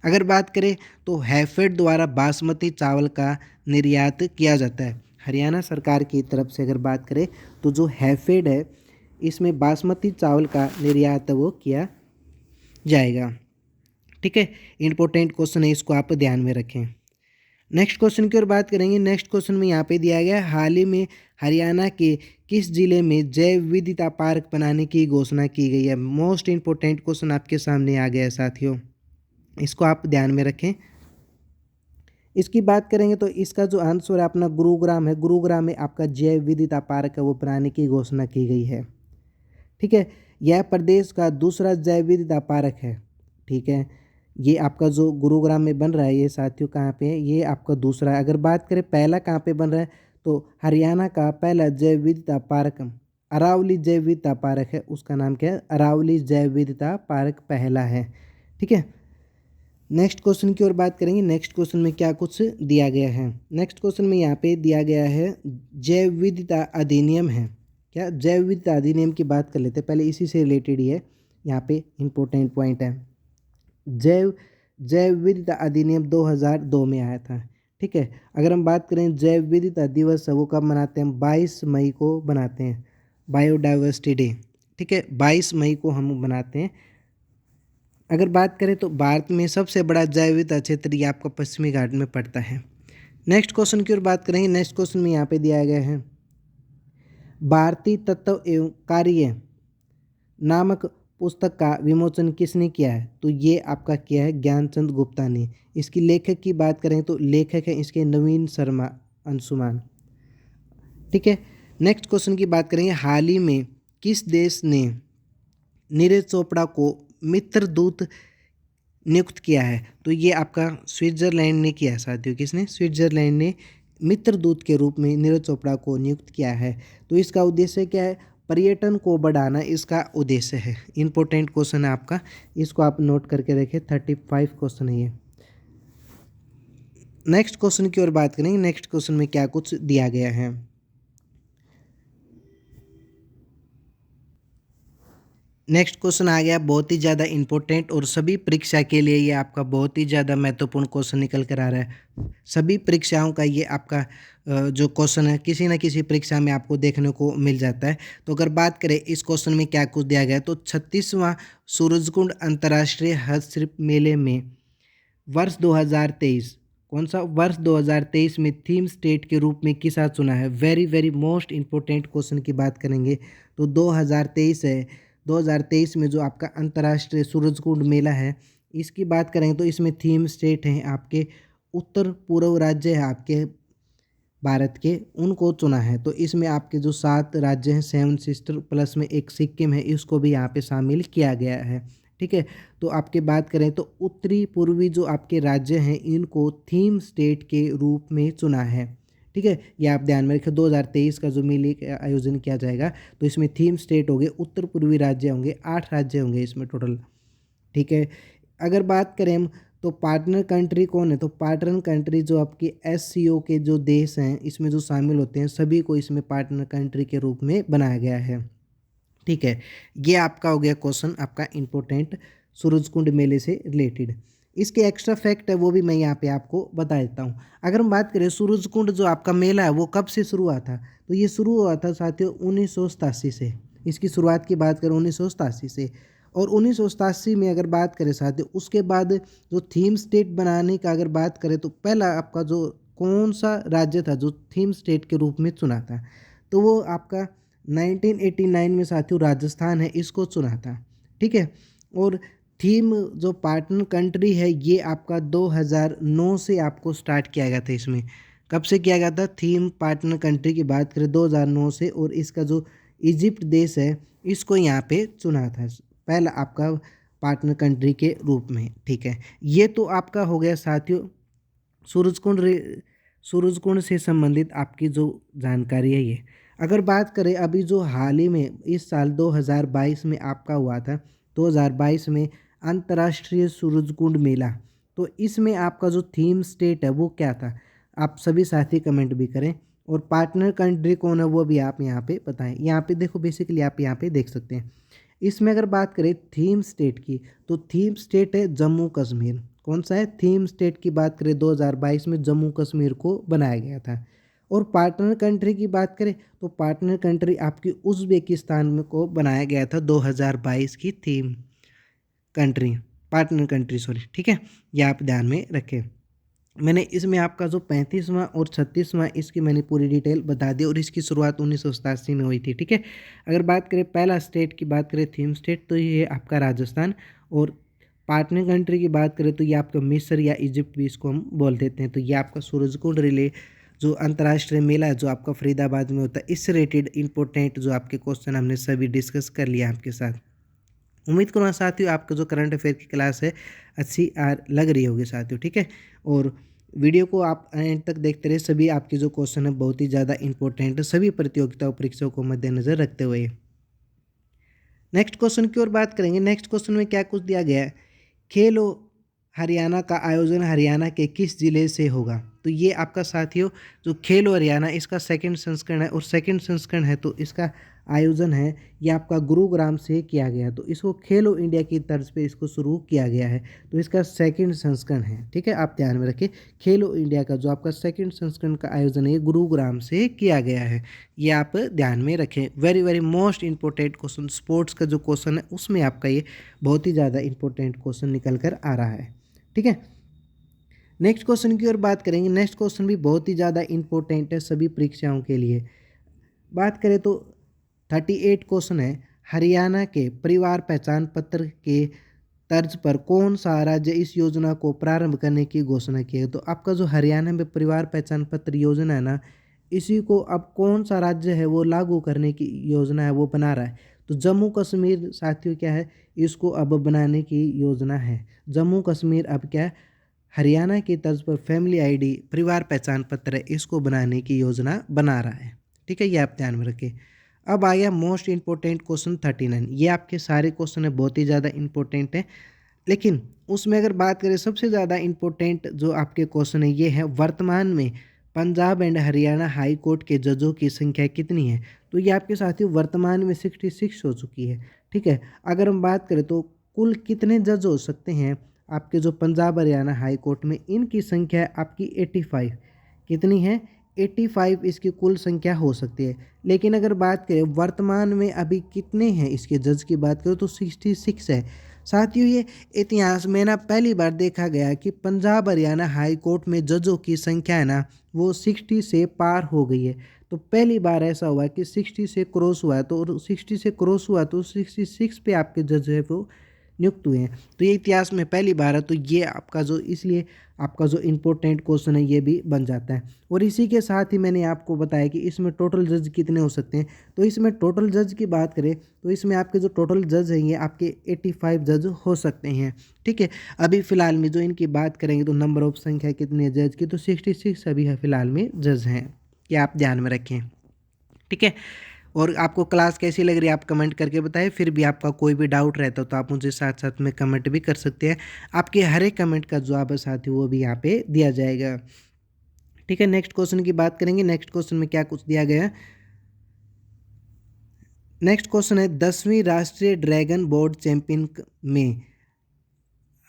अगर बात करें तो हैफेड द्वारा बासमती चावल का निर्यात किया जाता है। हरियाणा सरकार की तरफ से अगर बात करें तो जो हैफेड है इसमें बासमती चावल का निर्यात वो किया जाएगा। ठीक है, इंपॉर्टेंट क्वेश्चन है, इसको आप ध्यान में रखें। नेक्स्ट क्वेश्चन की ओर बात करेंगे। नेक्स्ट क्वेश्चन में यहाँ पे दिया गया है हाल ही में हरियाणा के किस जिले में जैव विविधता पार्क बनाने की घोषणा की गई है? मोस्ट इंपॉर्टेंट क्वेश्चन आपके सामने आ गया है साथियों, इसको आप ध्यान में रखें। इसकी बात करेंगे तो इसका जो आंसर है अपना गुरुग्राम है। गुरुग्राम में आपका जैव विविधता पार्क है वो बनाने की घोषणा की गई है। ठीक है, यह प्रदेश का दूसरा जैव विविधता पार्क है। ठीक है, ये आपका जो गुरुग्राम में बन रहा है ये साथियों कहाँ पे है? ये आपका दूसरा है। अगर बात करें पहला कहाँ पे बन रहा है तो हरियाणा का पहला जैव विविधता पार्क अरावली जैव विविधता पार्क है, उसका नाम क्या है? अरावली जैव विविधता पार्क पहला है। ठीक है, नेक्स्ट क्वेश्चन की ओर बात करेंगे। नेक्स्ट क्वेश्चन में क्या कुछ दिया गया है? नेक्स्ट क्वेश्चन में यहाँ पे दिया गया है जैव विविधता अधिनियम है। क्या जैव विविधता अधिनियम की बात कर लेते हैं, पहले इसी से रिलेटेड ही है, यहाँ पे इम्पोर्टेंट पॉइंट है। जैव जैव विविधता अधिनियम 2002 में आया था। ठीक है, अगर हम बात करें जैव विविधता दिवस है वो कब मनाते हैं? 22 मई को बनाते हैं, बायोडाइवर्सिटी डे। ठीक है, 22 मई को हम बनाते हैं। अगर बात करें तो भारत में सबसे बड़ा जैव विविधता क्षेत्र ये आपका पश्चिमी घाट में पड़ता है। नेक्स्ट क्वेश्चन की ओर बात करेंगे। नेक्स्ट क्वेश्चन में यहाँ पे दिया गया है भारतीय तत्व एवं कार्य नामक पुस्तक का विमोचन किसने किया है? तो ये आपका किया है ज्ञानचंद गुप्ता ने। इसकी लेखक की बात करें तो लेखक है इसके नवीन शर्मा अंशुमान। ठीक है, नेक्स्ट क्वेश्चन की बात करेंगे। हाल ही में किस देश ने नीरज चोपड़ा को मित्र दूत नियुक्त किया है? तो ये आपका स्विट्ज़रलैंड ने किया है साथियों। किसने? स्विट्ज़रलैंड ने मित्र दूत के रूप में नीरज चोपड़ा को नियुक्त किया है। तो इसका उद्देश्य क्या है? पर्यटन को बढ़ाना इसका उद्देश्य है। इम्पोर्टेंट क्वेश्चन है आपका, इसको आप नोट करके रखें। 35 क्वेश्चन है ये। नेक्स्ट क्वेश्चन की ओर बात करेंगे। नेक्स्ट क्वेश्चन में क्या कुछ दिया गया है। नेक्स्ट क्वेश्चन आ गया बहुत ही ज़्यादा इम्पोर्टेंट और सभी परीक्षा के लिए ये आपका बहुत ही ज़्यादा महत्वपूर्ण क्वेश्चन निकल कर आ रहा है। सभी परीक्षाओं का ये आपका जो क्वेश्चन है किसी न किसी परीक्षा में आपको देखने को मिल जाता है। तो अगर बात करें इस क्वेश्चन में क्या कुछ दिया गया है, तो 36वां सूरजकुंड अंतर्राष्ट्रीय हस्तशिल्प मेले में वर्ष 2023, कौन सा वर्ष 2023 में थीम स्टेट के रूप में किसा चुना है? Very very most important question की बात करेंगे तो 2023 है। 2023 में जो आपका अंतर्राष्ट्रीय सूरजकुंड मेला है, इसकी बात करेंगे तो इसमें थीम स्टेट हैं आपके उत्तर पूर्व राज्य है आपके भारत के, उनको चुना है। तो इसमें आपके जो 7 राज्य हैं, 7 सिस्टर प्लस में एक सिक्किम है, इसको भी यहाँ पे शामिल किया गया है। ठीक है, तो आपके बात करें तो उत्तरी पूर्वी जो आपके राज्य हैं इनको थीम स्टेट के रूप में चुना है। ठीक है, ये आप ध्यान में रखें। 2023 का जो मेले का आयोजन किया जाएगा तो इसमें थीम स्टेट होंगे, उत्तर पूर्वी राज्य होंगे, 8 राज्य होंगे इसमें टोटल। ठीक है, अगर बात करें हम तो पार्टनर कंट्री कौन है? तो पार्टनर कंट्री जो आपकी SCO के जो देश हैं इसमें जो शामिल होते हैं सभी को इसमें पार्टनर कंट्री के रूप में बनाया गया है। ठीक है, ये आपका हो गया क्वेश्चन आपका इम्पोर्टेंट सूरजकुंड मेले से रिलेटेड। इसके एक्स्ट्रा फैक्ट है वो भी मैं यहाँ पे आपको बता देता हूँ। अगर हम बात करें सूरजकुंड जो आपका मेला है वो कब से शुरू हुआ था, तो ये शुरू हुआ था साथियों 1987 से। इसकी शुरुआत की बात करें 1987 से, और 1987 में अगर बात करें साथियों उसके बाद जो थीम स्टेट बनाने का अगर बात करें तो पहला आपका जो कौन सा राज्य था जो थीम स्टेट के रूप में चुना था, तो वो आपका 1989 में साथियों राजस्थान है, इसको चुना था। ठीक है, और थीम जो पार्टनर कंट्री है ये आपका 2009 से आपको स्टार्ट किया गया था। इसमें कब से किया गया था? थीम पार्टनर कंट्री की बात करें 2009 से, और इसका जो इजिप्ट देश है इसको यहाँ पे चुना था पहला आपका पार्टनर कंट्री के रूप में। ठीक है, ये तो आपका हो गया साथियों सूरजकुंड से संबंधित आपकी जो जानकारी है ये। अगर बात करें अभी जो हाल ही में इस साल 2022 में आपका हुआ था, 2022 में अंतर्राष्ट्रीय सूरजकुंड मेला, तो इसमें आपका जो थीम स्टेट है वो क्या था? आप सभी साथी कमेंट भी करें, और पार्टनर कंट्री कौन है वो भी आप यहाँ पे बताएं। यहाँ पे देखो बेसिकली आप यहाँ पे देख सकते हैं। इसमें अगर बात करें थीम स्टेट की, तो थीम स्टेट है जम्मू कश्मीर। कौन सा है? थीम स्टेट की बात करें 2022 में जम्मू कश्मीर को बनाया गया था। और पार्टनर कंट्री की बात करें तो पार्टनर कंट्री आपकी उज़्बेकिस्तान में को बनाया गया था 2022 की theme country, partner country sorry. ठीक है, ये आप ध्यान में रखें। मैंने इसमें आपका जो 35वां और 36वां इसकी मैंने पूरी डिटेल बता दी, और इसकी शुरुआत 1987 में हुई थी। ठीक है, अगर बात करें पहला स्टेट की बात करें थीम स्टेट, तो ये आपका राजस्थान, और पार्टनर कंट्री की बात करें तो ये आपका मिस्र या इजिप्ट भी इसको हम बोल देते हैं। तो ये आपका सूरजकुंड रिले जो अंतर्राष्ट्रीय मेला है जो आपका फरीदाबाद में होता है, इससे रिलेटेड इंपॉर्टेंट जो आपके क्वेश्चन हमने सभी डिस्कस कर लिया आपके साथ। उम्मीद करूँगा साथियों आपका जो करंट अफेयर की क्लास है अच्छी लग रही होगी साथियों। ठीक है, और वीडियो को आप एंड तक देखते रहे। सभी आपके जो क्वेश्चन है बहुत ही ज़्यादा इंपॉर्टेंट है सभी प्रतियोगिता और परीक्षाओं को मद्देनजर रखते हुए। नेक्स्ट क्वेश्चन की ओर बात करेंगे। नेक्स्ट क्वेश्चन में क्या कुछ दिया गया है? खेलो हरियाणा का आयोजन हरियाणा के किस जिले से होगा? तो ये आपका साथियों जो खेलो हरियाणा इसका सेकंड संस्करण है, और सेकंड संस्करण है तो इसका आयोजन है ये आपका गुरुग्राम से किया गया। तो इसको खेलो इंडिया की तर्ज पे इसको शुरू किया गया है, तो इसका सेकंड संस्करण है। ठीक है, आप ध्यान में रखें खेलो इंडिया का जो आपका सेकंड संस्करण का आयोजन है ये गुरुग्राम से किया गया है, ये आप ध्यान में रखें। Very very most important question, sports का जो क्वेश्चन है उसमें आपका ये बहुत ही ज़्यादा इंपॉर्टेंट क्वेश्चन निकल कर आ रहा है। ठीक है, नेक्स्ट क्वेश्चन की ओर बात करेंगे। नेक्स्ट क्वेश्चन भी बहुत ही ज़्यादा इंपॉर्टेंट है सभी परीक्षाओं के लिए। बात करें तो 38 क्वेश्चन है, हरियाणा के परिवार पहचान पत्र के तर्ज पर कौन सा राज्य इस योजना को प्रारंभ करने की घोषणा की है? तो आपका जो हरियाणा में परिवार पहचान पत्र योजना है ना, इसी को अब कौन सा राज्य है वो लागू करने की योजना है वो बना रहा है? तो जम्मू कश्मीर साथियों क्या है, इसको अब बनाने की योजना है। जम्मू कश्मीर अब क्या है, हरियाणा की तर्ज पर फैमिली आईडी परिवार पहचान पत्र है, इसको बनाने की योजना बना रहा है। ठीक है, ये आप ध्यान में रखें। अब आ गया मोस्ट इंपॉर्टेंट क्वेश्चन 39। ये आपके सारे क्वेश्चन है बहुत ही ज़्यादा इंपॉर्टेंट है, लेकिन उसमें अगर बात करें सबसे ज़्यादा इम्पोर्टेंट जो आपके क्वेश्चन है ये है, वर्तमान में Punjab and Haryana high court के जजों की संख्या कितनी है। तो ये आपके साथियों वर्तमान में 66 हो चुकी है। ठीक है, अगर हम बात करें तो कुल कितने जज हो सकते हैं आपके जो पंजाब हरियाणा हाई कोर्ट में, इनकी संख्या है आपकी 85। कितनी है, 85 इसकी कुल संख्या हो सकती है। लेकिन अगर बात करें वर्तमान में अभी कितने हैं इसके जज की बात करें तो 66 है। साथियों ये इतिहास में ना पहली बार देखा गया कि पंजाब हरियाणा हाई कोर्ट में जजों की संख्या है ना वो 60 से पार हो गई है। तो पहली बार ऐसा हुआ कि 60 से क्रॉस हुआ है, तो 60 से क्रॉस हुआ तो 66 पे आपके जज है वो नियुक्त हुए हैं। तो ये इतिहास में पहली बार है। तो ये आपका जो, इसलिए आपका जो इम्पोर्टेंट क्वेश्चन है ये भी बन जाता है। और इसी के साथ ही मैंने आपको बताया कि इसमें टोटल जज कितने हो सकते हैं। तो इसमें टोटल जज की बात करें तो इसमें आपके जो टोटल जज हैं ये आपके 85 जज हो सकते हैं। ठीक है, अभी फ़िलहाल में जो इनकी बात करेंगे तो नंबर ऑफ संख्या कितनी है जज की, तो 66 अभी है फ़िलहाल में जज हैं। ये आप ध्यान में रखें। ठीक है, और आपको क्लास कैसी लग रही है आप कमेंट करके बताएं। फिर भी आपका कोई भी डाउट रहता हो तो आप मुझे साथ साथ में कमेंट भी कर सकते हैं। आपके हर एक कमेंट का जवाब है साथी वो भी यहाँ पे दिया जाएगा। ठीक है, नेक्स्ट क्वेश्चन की बात करेंगे। नेक्स्ट क्वेश्चन में क्या कुछ दिया गया है। नेक्स्ट क्वेश्चन है 10वीं राष्ट्रीय ड्रैगन बोर्ड चैंपियन में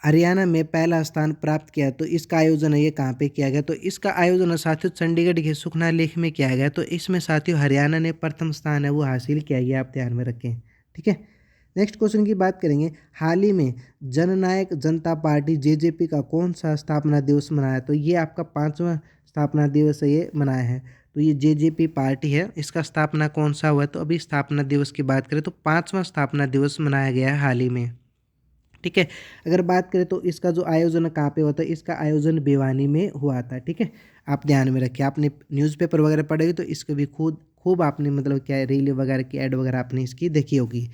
हरियाणा में पहला स्थान प्राप्त किया। तो इसका आयोजन है ये कहाँ पे किया गया, तो इसका आयोजन है साथियों चंडीगढ़ के सुखना लेक में किया गया। तो इसमें साथियों हरियाणा ने प्रथम स्थान है वो हासिल किया, ये आप ध्यान में रखें। ठीक है, नेक्स्ट क्वेश्चन की बात करेंगे। हाल ही में जननायक जनता पार्टी जेजेपी का कौन सा स्थापना दिवस मनाया। तो ये आपका 5वां स्थापना दिवस है ये मनाया है। तो ये जेजेपी पार्टी है, इसका स्थापना कौन सा हुआ। तो अभी स्थापना दिवस की बात करें तो 5वां स्थापना दिवस मनाया गया है हाल ही में। ठीक है, अगर बात करें तो इसका जो आयोजन कहाँ पे होता है, इसका आयोजन भिवानी में हुआ था। ठीक है, आप ध्यान में रखिए। आपने न्यूज़पेपर वगैरह पढ़े तो इसको भी खूब आपने मतलब क्या है रील वगैरह की ऐड वगैरह आपने इसकी देखी होगी।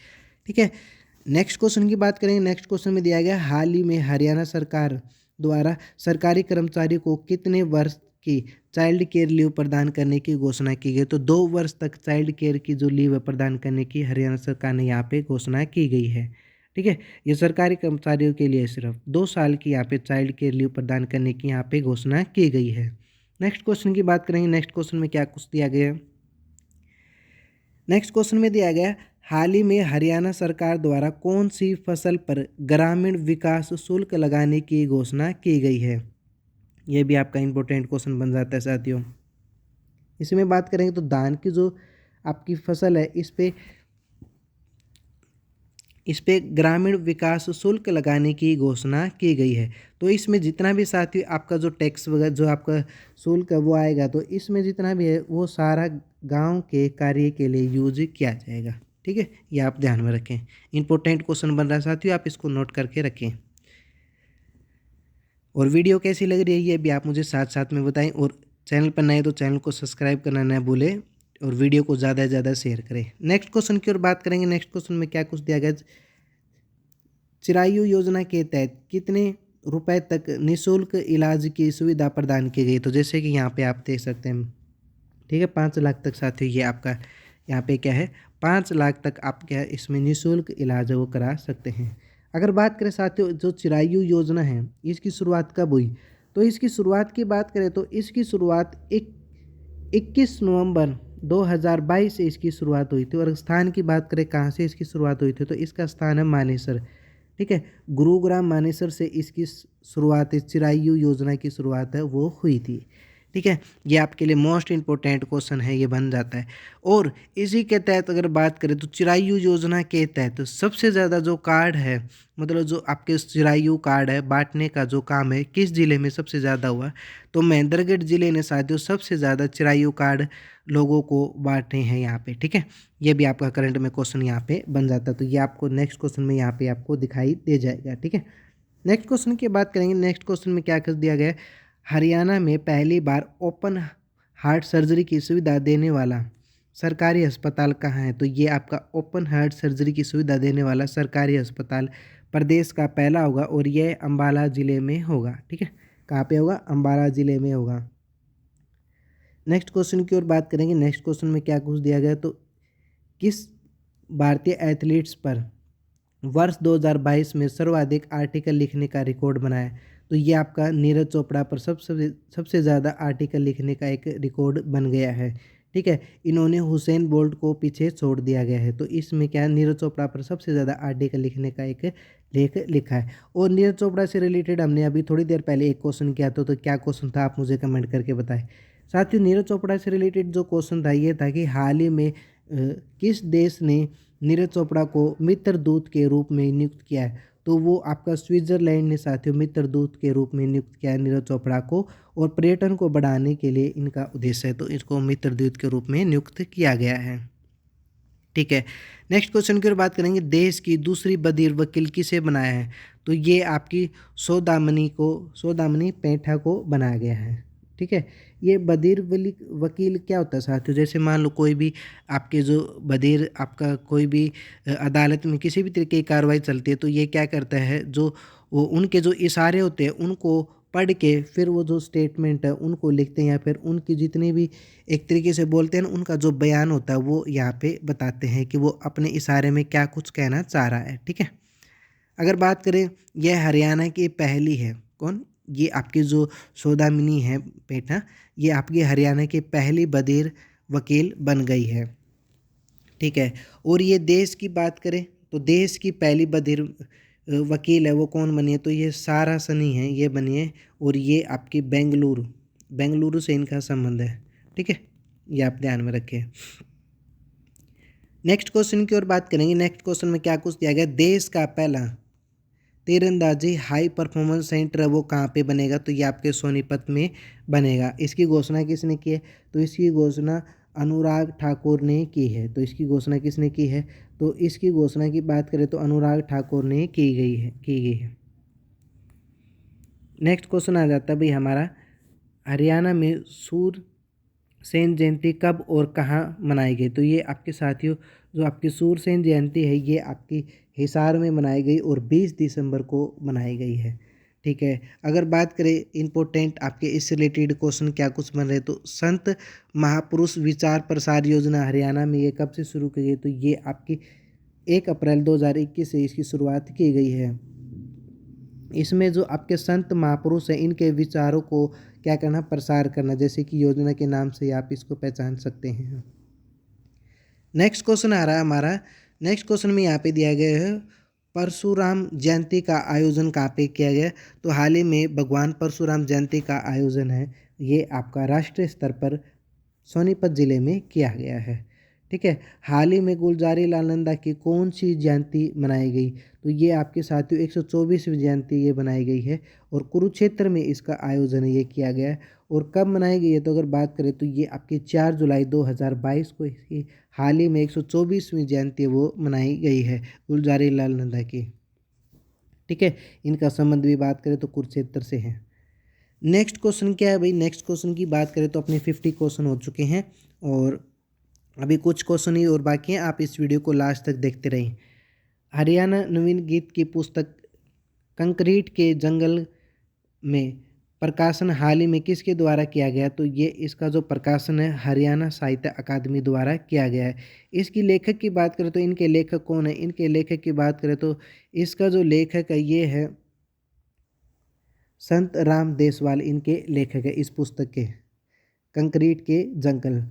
ठीक है, नेक्स्ट क्वेश्चन की बात करेंगे। नेक्स्ट क्वेश्चन में दिया गया हाल ही में हरियाणा सरकार द्वारा सरकारी कर्मचारियों को कितने वर्ष की चाइल्ड केयर लीव प्रदान करने की घोषणा की गई। तो 2 वर्ष तक चाइल्ड केयर की जो लीव है प्रदान करने की हरियाणा सरकार ने यहाँ पे घोषणा की गई है। ठीक है, ये सरकारी कर्मचारियों के लिए सिर्फ 2 साल की यहाँ पे चाइल्ड केयर लीव प्रदान करने की यहाँ पे घोषणा की गई है। नेक्स्ट क्वेश्चन की बात करेंगे। नेक्स्ट क्वेश्चन में क्या कुछ दिया गया है। नेक्स्ट क्वेश्चन में दिया गया हाल ही में हरियाणा सरकार द्वारा कौन सी फसल पर ग्रामीण विकास शुल्क लगाने की घोषणा की गई है। ये भी आपका इंपॉर्टेंट क्वेश्चन बन जाता है साथियों। इसमें बात करेंगे तो धान की जो आपकी फसल है इस पे ग्रामीण विकास शुल्क लगाने की घोषणा की गई है। तो इसमें जितना भी साथी आपका जो टैक्स वगैरह जो आपका शुल्क है वो आएगा, तो इसमें जितना भी है वो सारा गांव के कार्य के लिए यूज किया जाएगा। ठीक है, ये आप ध्यान में रखें। इंपॉर्टेंट क्वेश्चन बन रहा है साथियों, आप इसको नोट करके रखें। और वीडियो कैसी लग रही है ये भी आप मुझे साथ साथ में बताएं। और चैनल पर नए तो चैनल को सब्सक्राइब करना न भूलें और वीडियो को ज़्यादा से ज़्यादा शेयर करें। नेक्स्ट क्वेश्चन की ओर बात करेंगे। नेक्स्ट क्वेश्चन में क्या कुछ दिया गया। चिरायु योजना के तहत कितने रुपए तक निःशुल्क इलाज की सुविधा प्रदान की गई। तो जैसे कि यहाँ पे आप देख सकते हैं। ठीक है, 5 लाख तक साथियों ये आपका यहाँ पे क्या है 5 लाख तक आप क्या है इसमें निःशुल्क इलाज है वो करा सकते हैं। अगर बात करें साथियों जो चिरायु योजना है इसकी शुरुआत कब हुई। तो इसकी शुरुआत की बात करें तो इसकी शुरुआत 21 नवंबर 2022 से इसकी शुरुआत हुई थी। और स्थान की बात करें कहाँ से इसकी शुरुआत हुई थी, तो इसका स्थान है मानेसर। ठीक है, गुरुग्राम मानेसर से इसकी शुरुआत चिरायु योजना की शुरुआत है वो हुई थी। ठीक है, ये आपके लिए मोस्ट इम्पोर्टेंट क्वेश्चन है, ये बन जाता है। और इसी के तहत अगर बात करें तो चिरायु योजना के तहत तो सबसे ज़्यादा जो कार्ड है मतलब जो आपके चिरायु कार्ड है बांटने का जो काम है किस ज़िले में सबसे ज़्यादा हुआ। तो महेंद्रगढ़ ज़िले ने साथियों सबसे ज़्यादा चिरायु कार्ड लोगों को बांटे हैं यहाँ पे। ठीक है, ये भी आपका करंट में क्वेश्चन यहाँ पे बन जाता है। तो ये आपको नेक्स्ट क्वेश्चन में यहाँ पे आपको दिखाई दे जाएगा। ठीक है, नेक्स्ट क्वेश्चन की बात करेंगे। नेक्स्ट क्वेश्चन में क्या कर दिया गया है। हरियाणा में पहली बार ओपन हार्ट सर्जरी की सुविधा देने वाला सरकारी अस्पताल कहाँ है? तो ये आपका ओपन हार्ट सर्जरी की सुविधा देने वाला सरकारी अस्पताल प्रदेश का पहला होगा और ये अम्बाला ज़िले में होगा। ठीक है, कहाँ पे होगा? अम्बाला ज़िले में होगा। नेक्स्ट क्वेश्चन की ओर बात करेंगे। नेक्स्ट क्वेश्चन में क्या कुछ दिया गया, तो किस भारतीय एथलीट्स पर वर्ष 2022 में सर्वाधिक आर्टिकल लिखने का रिकॉर्ड बनाया? तो ये आपका नीरज चोपड़ा पर सबसे सबसे ज़्यादा आर्टिकल लिखने का एक रिकॉर्ड बन गया है। ठीक है, इन्होंने हुसैन बोल्ट को पीछे छोड़ दिया गया है। तो इसमें क्या है, नीरज चोपड़ा पर सबसे ज़्यादा आर्टिकल लिखने का एक लेख लिखा है। और नीरज चोपड़ा से रिलेटेड हमने अभी थोड़ी देर पहले एक क्वेश्चन किया था, तो क्या क्वेश्चन था आप मुझे कमेंट करके बताएं। साथियों, नीरज चोपड़ा से रिलेटेड जो क्वेश्चन था ये था कि हाल ही में किस देश ने नीरज चोपड़ा को मित्र दूत के रूप में नियुक्त किया है? तो वो आपका स्विट्ज़रलैंड ने साथियों मित्र दूत के रूप में नियुक्त किया है नीरज चोपड़ा को, और पर्यटन को बढ़ाने के लिए इनका उद्देश्य है, तो इसको मित्र दूत के रूप में नियुक्त किया गया है। ठीक है, नेक्स्ट क्वेश्चन की ओर बात करेंगे। देश की दूसरी बधिर वकील किसे बनाया है? तो ये आपकी सौदामिनी पैंठा को बनाया गया है। ठीक है, ये बधिर वकील क्या होता है साथियों? जैसे मान लो कोई भी आपके जो बधिर आपका कोई भी अदालत में किसी भी तरीके की कार्रवाई चलती है, तो ये क्या करता है, जो वो उनके जो इशारे होते हैं उनको पढ़ के फिर वो जो स्टेटमेंट है उनको लिखते हैं, या फिर उनकी जितनी भी एक तरीके से बोलते हैं ना, उनका जो बयान होता है वो यहाँ पे बताते हैं कि वो अपने इशारे में क्या कुछ कहना चाह रहा है। ठीक है, अगर बात करें, यह हरियाणा की पहली है। कौन? ये आपकी जो सौदामिनी है पेठा, ये आपकी हरियाणा की पहली बधिर वकील बन गई है। ठीक है, और ये देश की बात करें तो देश की पहली बधिर वकील है वो कौन बनी है? तो ये सारा सनी है, ये बनी है, और ये आपकी बेंगलुरु से इनका संबंध है। ठीक है, ये आप ध्यान में रखें। नेक्स्ट क्वेश्चन की ओर बात करेंगे। नेक्स्ट क्वेश्चन में क्या कुछ दिया गया, देश का पहला तीरंदाजी हाई परफॉर्मेंस सेंटर है वो कहाँ पे बनेगा? तो ये आपके सोनीपत में बनेगा। इसकी घोषणा किसने की है? तो इसकी घोषणा अनुराग ठाकुर ने की है। तो इसकी घोषणा किसने की है? तो इसकी घोषणा की बात करें तो अनुराग ठाकुर ने की गई है। नेक्स्ट क्वेश्चन आ जाता है भाई हमारा, हरियाणा में सूरसेन जयंती कब और कहाँ मनाई गई? तो ये आपके साथियों जो आपकी सूरसेन जयंती है ये आपकी हिसार में मनाई गई और 20 दिसंबर को मनाई गई है। ठीक है, अगर बात करें इम्पोर्टेंट आपके इस रिलेटेड क्वेश्चन क्या कुछ बन रहे, तो संत महापुरुष विचार प्रसार योजना हरियाणा में ये कब से शुरू की गई? तो ये आपकी 1 अप्रैल 2021 से इसकी शुरुआत की गई है। इसमें जो आपके संत महापुरुष हैं इनके विचारों को क्या करना, प्रसार करना, जैसे कि योजना के नाम से आप इसको पहचान सकते हैं। नेक्स्ट क्वेश्चन आ रहा है हमारा। नेक्स्ट क्वेश्चन में यहाँ पे दिया गया है परशुराम जयंती का आयोजन कहाँ पे किया गया? तो हाल ही में भगवान परशुराम जयंती का आयोजन है ये आपका राष्ट्रीय स्तर पर सोनीपत ज़िले में किया गया है। ठीक है, हाल ही में गुलजारी लाल नंदा की कौन सी जयंती मनाई गई? तो ये आपके साथियों 124वीं जयंती ये बनाई गई है, और कुरुक्षेत्र में इसका आयोजन ये किया गया है। और कब मनाई गई है? तो अगर बात करें तो ये आपकी 4 जुलाई 2022 को इसकी हाल ही में 124वीं जयंती वो मनाई गई है गुलजारी लाल नंदा की। ठीक है, इनका संबंध भी बात करें तो कुरुक्षेत्र से है। नेक्स्ट क्वेश्चन क्या है भाई? नेक्स्ट क्वेश्चन की बात करें तो अपने 50 क्वेश्चन हो चुके हैं, और अभी कुछ क्वेश्चन ही और बाकी हैं। आप इस वीडियो को लास्ट तक देखते रहें। हरियाणा नवीन गीत की पुस्तक कंक्रीट के जंगल में प्रकाशन हाल ही में किसके द्वारा किया गया? तो ये इसका जो प्रकाशन है हरियाणा साहित्य अकादमी द्वारा किया गया है। इसकी लेखक की बात करें तो इनके लेखक कौन है? इनके लेखक की बात करें तो इसका जो लेखक है ये है संत राम देसवाल, इनके लेखक है इस पुस्तक के कंक्रीट के जंगल।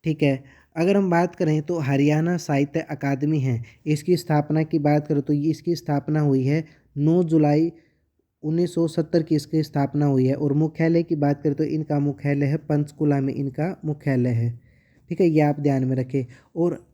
ठीक है, अगर हम बात करें तो हरियाणा साहित्य अकादमी है, इसकी स्थापना की बात करें तो ये इसकी स्थापना हुई है 9 जुलाई 1970 की इसकी स्थापना हुई है। और मुख्यालय की बात करें तो इनका मुख्यालय है पंचकुला में, इनका मुख्यालय है। ठीक है, ये आप ध्यान में रखें। और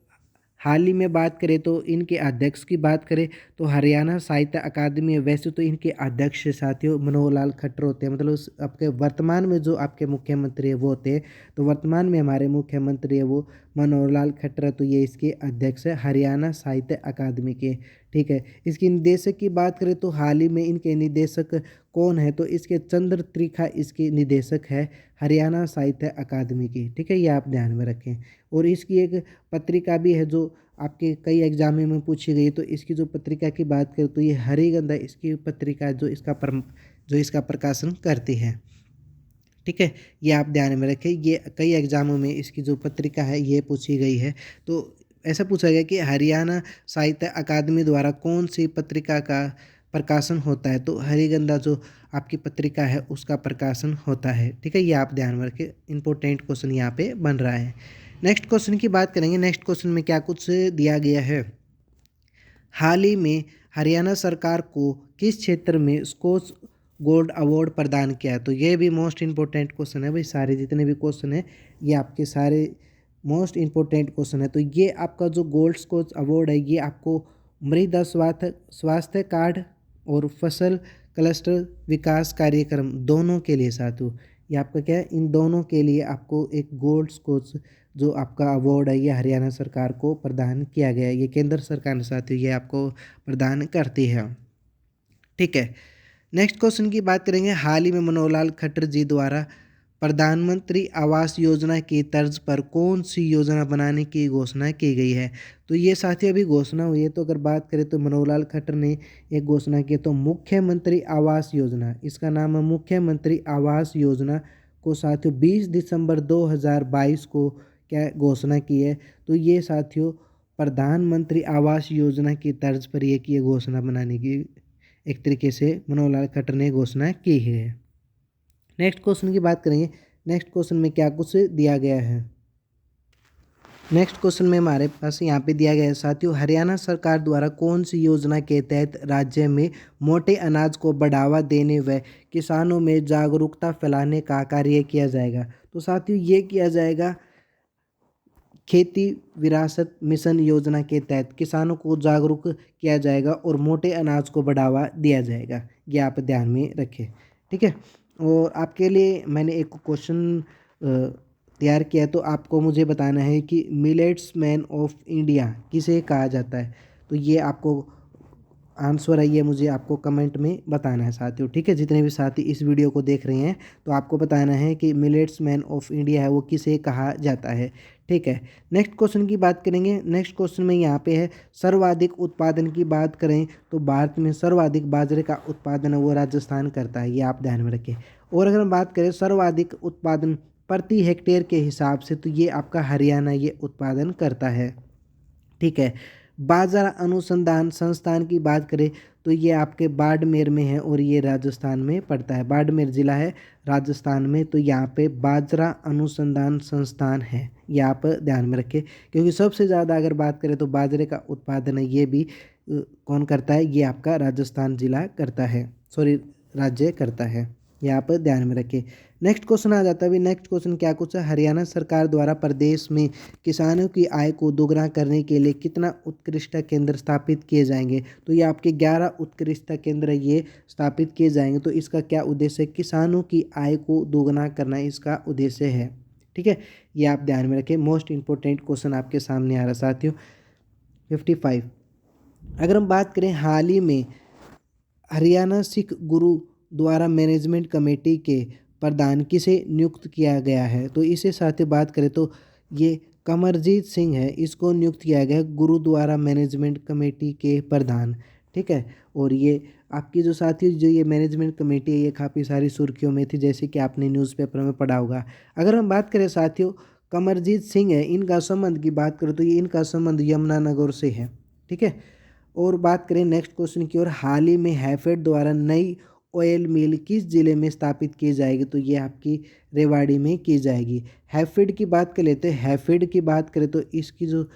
हाल ही में बात करें तो इनके अध्यक्ष की बात करें तो हरियाणा साहित्य अकादमी है, वैसे तो इनके अध्यक्ष साथियों मनोहर लाल खट्टर होते हैं, मतलब उस आपके वर्तमान में जो आपके मुख्यमंत्री है वो होते हैं। तो वर्तमान में हमारे मुख्यमंत्री है वो मनोहर लाल खट्टर है, तो ये इसके अध्यक्ष है हरियाणा साहित्य अकादमी के। ठीक है। इसकी निदेशक की बात करें तो हाल ही में इनके निदेशक कौन है, तो इसके चंद्र त्रिखा इसके निदेशक है हरियाणा साहित्य अकादमी की। ठीक है, ये आप ध्यान में रखें। और इसकी एक पत्रिका भी है जो आपके कई एग्जाम में पूछी गई, तो इसकी जो पत्रिका की बात करें तो ये हरिगंधा इसकी पत्रिका जो इसका प्रकाशन करती है। ठीक है, ये आप ध्यान में रखें। ये कई एग्जामों में इसकी जो पत्रिका है ये पूछी गई है। तो ऐसा पूछा गया कि हरियाणा साहित्य अकादमी द्वारा कौन सी पत्रिका का प्रकाशन होता है, तो हरिगंधा जो आपकी पत्रिका है उसका प्रकाशन होता है। ठीक है, ये आप ध्यान में रखें। इंपॉर्टेंट क्वेश्चन यहाँ पे बन रहा है। नेक्स्ट क्वेश्चन की बात करेंगे। नेक्स्ट क्वेश्चन में क्या कुछ दिया गया है, हाल ही में हरियाणा सरकार को किस क्षेत्र में स्कोच गोल्ड अवार्ड प्रदान किया है, तो ये भी मोस्ट इम्पोर्टेंट क्वेश्चन है भाई। सारे जितने भी क्वेश्चन है ये आपके सारे मोस्ट इम्पोर्टेंट क्वेश्चन है। तो ये आपका जो गोल्ड स्कोच अवार्ड है ये आपको मृदा स्वास्थ्य कार्ड और फसल क्लस्टर विकास कार्यक्रम दोनों के लिए साथियों, ये आपका क्या है, इन दोनों के लिए आपको एक गोल्ड स्कोच जो आपका अवार्ड है ये हरियाणा सरकार को प्रदान किया गया है। ये केंद्र सरकार ने साथियों ये आपको प्रदान करती है। ठीक है, नेक्स्ट क्वेश्चन की बात करेंगे। हाल ही में मनोहर लाल खट्टर जी द्वारा प्रधानमंत्री आवास योजना की तर्ज पर कौन सी योजना बनाने की घोषणा की गई है, तो ये साथियों अभी घोषणा हुई है। तो अगर बात करें तो मनोहर लाल खट्टर ने एक घोषणा की, तो मुख्यमंत्री आवास योजना, इसका नाम है मुख्यमंत्री आवास योजना को साथियों 20 दिसंबर 2022 को क्या घोषणा की है, तो ये साथियों प्रधानमंत्री आवास योजना की तर्ज पर ये घोषणा बनाने की एक तरीके से मनोहर लाल खट्टर ने घोषणा की है। नेक्स्ट क्वेश्चन की बात करेंगे। नेक्स्ट क्वेश्चन में क्या कुछ दिया गया है। नेक्स्ट क्वेश्चन में हमारे पास यहाँ पे दिया गया है साथियों, हरियाणा सरकार द्वारा कौन सी योजना के तहत राज्य में मोटे अनाज को बढ़ावा देने व किसानों में जागरूकता फैलाने का कार्य किया जाएगा, तो साथियों ये किया जाएगा खेती विरासत मिशन योजना के तहत किसानों को जागरूक किया जाएगा और मोटे अनाज को बढ़ावा दिया जाएगा। ये आप ध्यान में रखें। ठीक है, और आपके लिए मैंने एक क्वेश्चन तैयार किया है, तो आपको मुझे बताना है कि मिलेट्स मैन ऑफ इंडिया किसे कहा जाता है, तो ये आपको आंसर है ये मुझे आपको कमेंट में बताना है साथियों। ठीक है, जितने भी साथी इस वीडियो को देख रहे हैं तो आपको बताना है कि मिलेट्स मैन ऑफ इंडिया है वो किसे कहा जाता है। ठीक है, नेक्स्ट क्वेश्चन की बात करेंगे। नेक्स्ट क्वेश्चन में यहाँ पे है सर्वाधिक उत्पादन की बात करें तो भारत में सर्वाधिक बाजरे का उत्पादन है वो राजस्थान करता है, ये आप ध्यान में रखें। और अगर हम बात करें सर्वाधिक उत्पादन प्रति हेक्टेयर के हिसाब से, तो ये आपका हरियाणा ये उत्पादन करता है। ठीक है, बाजरा अनुसंधान संस्थान की बात करें तो ये आपके बाड़मेर में है और ये राजस्थान में पड़ता है। बाड़मेर जिला है राजस्थान में, तो यहाँ पे बाजरा अनुसंधान संस्थान है, ये आप ध्यान में रखें। क्योंकि सबसे ज़्यादा अगर बात करें तो बाजरे का उत्पादन है ये भी कौन करता है, ये आपका राजस्थान जिला करता है, सॉरी राज्य करता है, ये आप ध्यान में रखें। नेक्स्ट क्वेश्चन आ जाता है। अभी नेक्स्ट क्वेश्चन क्या कुछ है, हरियाणा सरकार द्वारा प्रदेश में किसानों की आय को दोगुना करने के लिए कितना उत्कृष्टता केंद्र स्थापित किए जाएंगे, तो ये आपके 11 उत्कृष्टता केंद्र ये स्थापित किए जाएंगे। तो इसका क्या उद्देश्य है, किसानों की आय को दोगुना करना इसका उद्देश्य है। ठीक है, ये आप ध्यान में रखें। मोस्ट इंपॉर्टेंट क्वेश्चन आपके सामने आ रहा साथियों। 55 अगर हम बात करें हाल ही में हरियाणा सिख गुरु द्वारा मैनेजमेंट कमेटी के प्रधान किसे नियुक्त किया गया है, तो इसे साथ ही बात करें तो ये कमरजीत सिंह है, इसको नियुक्त किया गया है गुरुद्वारा मैनेजमेंट कमेटी के प्रधान। ठीक है, और ये आपकी जो साथी जो ये मैनेजमेंट कमेटी है ये काफ़ी सारी सुर्खियों में थी, जैसे कि आपने न्यूज़पेपर में पढ़ा होगा। अगर हम बात करें साथियों कमरजीत सिंह है, इनका संबंध की बात करें तो ये इनका संबंध यमुनानगर से है। ठीक है, और बात करें नेक्स्ट क्वेश्चन की ओर, हाल ही में हैफेड द्वारा नई ऑयल मिल किस जिले में स्थापित की जाएगी, तो ये आपकी रेवाड़ी में की जाएगी। हैफेड की बात कर लेते हैं। हैफेड की बात करें तो इसकी जो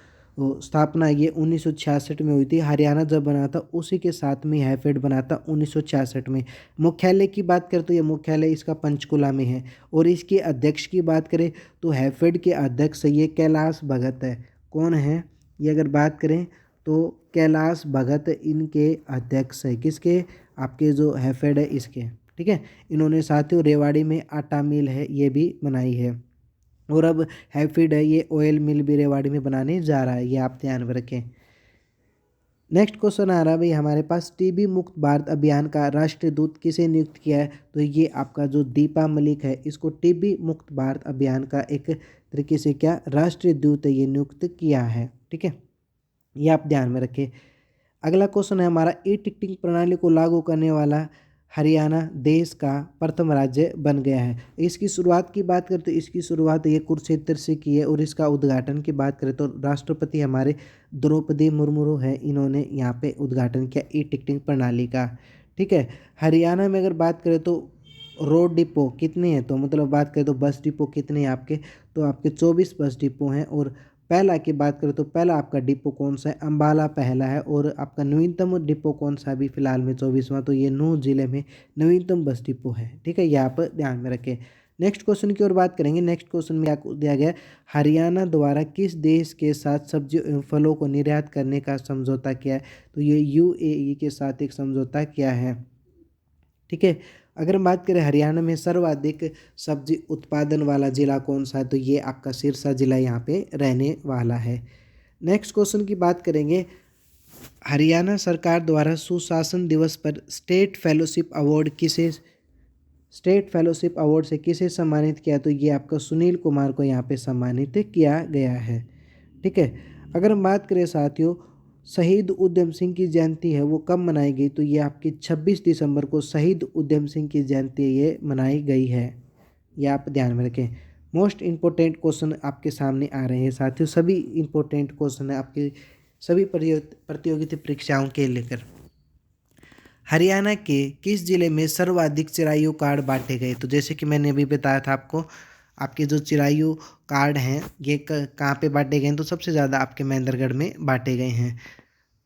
स्थापना ये 1966 में हुई थी। हरियाणा जब बना था उसी के साथ में हैफेड बना था 1966 में। मुख्यालय की बात करें तो ये मुख्यालय इसका पंचकुला में है। और इसके अध्यक्ष की बात करें तो हैफेड के अध्यक्ष ये कैलाश भगत है। कौन है ये अगर बात करें तो कैलाश भगत इनके अध्यक्ष है, किसके, आपके जो हैफेड है इसके। ठीक है, इन्होंने साथियों रेवाड़ी में आटा मिल है ये भी बनाई है, और अब हैफेड है ये ऑयल मिल भी रेवाड़ी में बनाने जा रहा है, ये आप ध्यान में रखें। नेक्स्ट क्वेश्चन आ रहा है भाई हमारे पास, टीबी मुक्त भारत अभियान का राष्ट्रीय दूत किसे नियुक्त किया है? तो ये आपका जो दीपा मलिक है, इसको टीबी मुक्त भारत अभियान का एक तरीके से क्या राष्ट्रीय दूत ये नियुक्त किया है। ठीक है, ये आप ध्यान में रखें। अगला क्वेश्चन है हमारा, ई टिकटिंग प्रणाली को लागू करने वाला हरियाणा देश का प्रथम राज्य बन गया है। इसकी शुरुआत की बात करें तो इसकी शुरुआत ये कुरुक्षेत्र से की है, और इसका उद्घाटन की बात करें तो राष्ट्रपति हमारे द्रौपदी मुर्मू है, इन्होंने यहाँ पे उद्घाटन किया ई टिकटिंग प्रणाली का। ठीक है, हरियाणा में अगर बात करें तो रोड डिपो कितने हैं, तो मतलब बात करें तो बस डिपो कितने हैं आपके, तो आपके 24 बस डिपो हैं। और पहला की बात करें तो पहला आपका डिपो कौन सा है, अम्बाला पहला है। और आपका नवीनतम डिपो कौन सा अभी फिलहाल में 24वां, तो ये नूंह जिले में नवीनतम बस डिपो है। ठीक है, ये आप ध्यान में रखें। नेक्स्ट क्वेश्चन की ओर बात करेंगे। नेक्स्ट क्वेश्चन में आपको दिया गया, हरियाणा द्वारा किस देश के साथ सब्जियों एवं फलों को निर्यात करने का समझौता किया है? तो ये यूएई के साथ एक समझौता किया है। ठीक है, अगर हम बात करें हरियाणा में सर्वाधिक सब्जी उत्पादन वाला जिला कौन सा है, तो ये आपका सिरसा जिला यहाँ पे रहने वाला है। नेक्स्ट क्वेश्चन की बात करेंगे, हरियाणा सरकार द्वारा सुशासन दिवस पर स्टेट फेलोशिप अवार्ड से किसे सम्मानित किया? तो ये आपका सुनील कुमार को यहाँ पे सम्मानित किया गया है। ठीक है, अगर हम बात करें साथियों, शहीद उधम सिंह की जयंती है वो कब मनाई गई? तो ये आपकी 26 दिसंबर को शहीद उधम सिंह की जयंती ये मनाई गई है। ये आप ध्यान में रखें। मोस्ट इम्पोर्टेंट क्वेश्चन आपके सामने आ रहे हैं साथियों, सभी इम्पोर्टेंट क्वेश्चन है आपके सभी प्रतियोगिता परीक्षाओं के लेकर। हरियाणा के किस जिले में सर्वाधिक चिरायु कार्ड बांटे गए? तो जैसे कि मैंने अभी बताया था आपको, आपके जो चिरायु कार्ड हैं ये कहाँ पे बांटे गए हैं? तो सबसे ज़्यादा आपके महेंद्रगढ़ में बांटे गए हैं।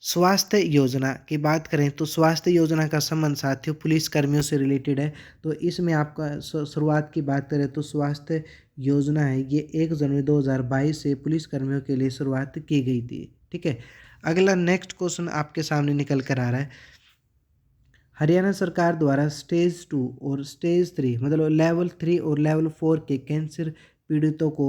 स्वास्थ्य योजना की बात करें तो स्वास्थ्य योजना का संबंध साथियों पुलिस कर्मियों से रिलेटेड है। तो इसमें आपका शुरुआत की बात करें तो स्वास्थ्य योजना है ये 1 जनवरी 2022 से पुलिस कर्मियों के लिए शुरुआत की गई थी। ठीक है, अगला नेक्स्ट क्वेश्चन आपके सामने निकल कर आ रहा है, हरियाणा सरकार द्वारा स्टेज 2 और स्टेज 3 मतलब लेवल 3 और लेवल 4 के कैंसर पीड़ितों को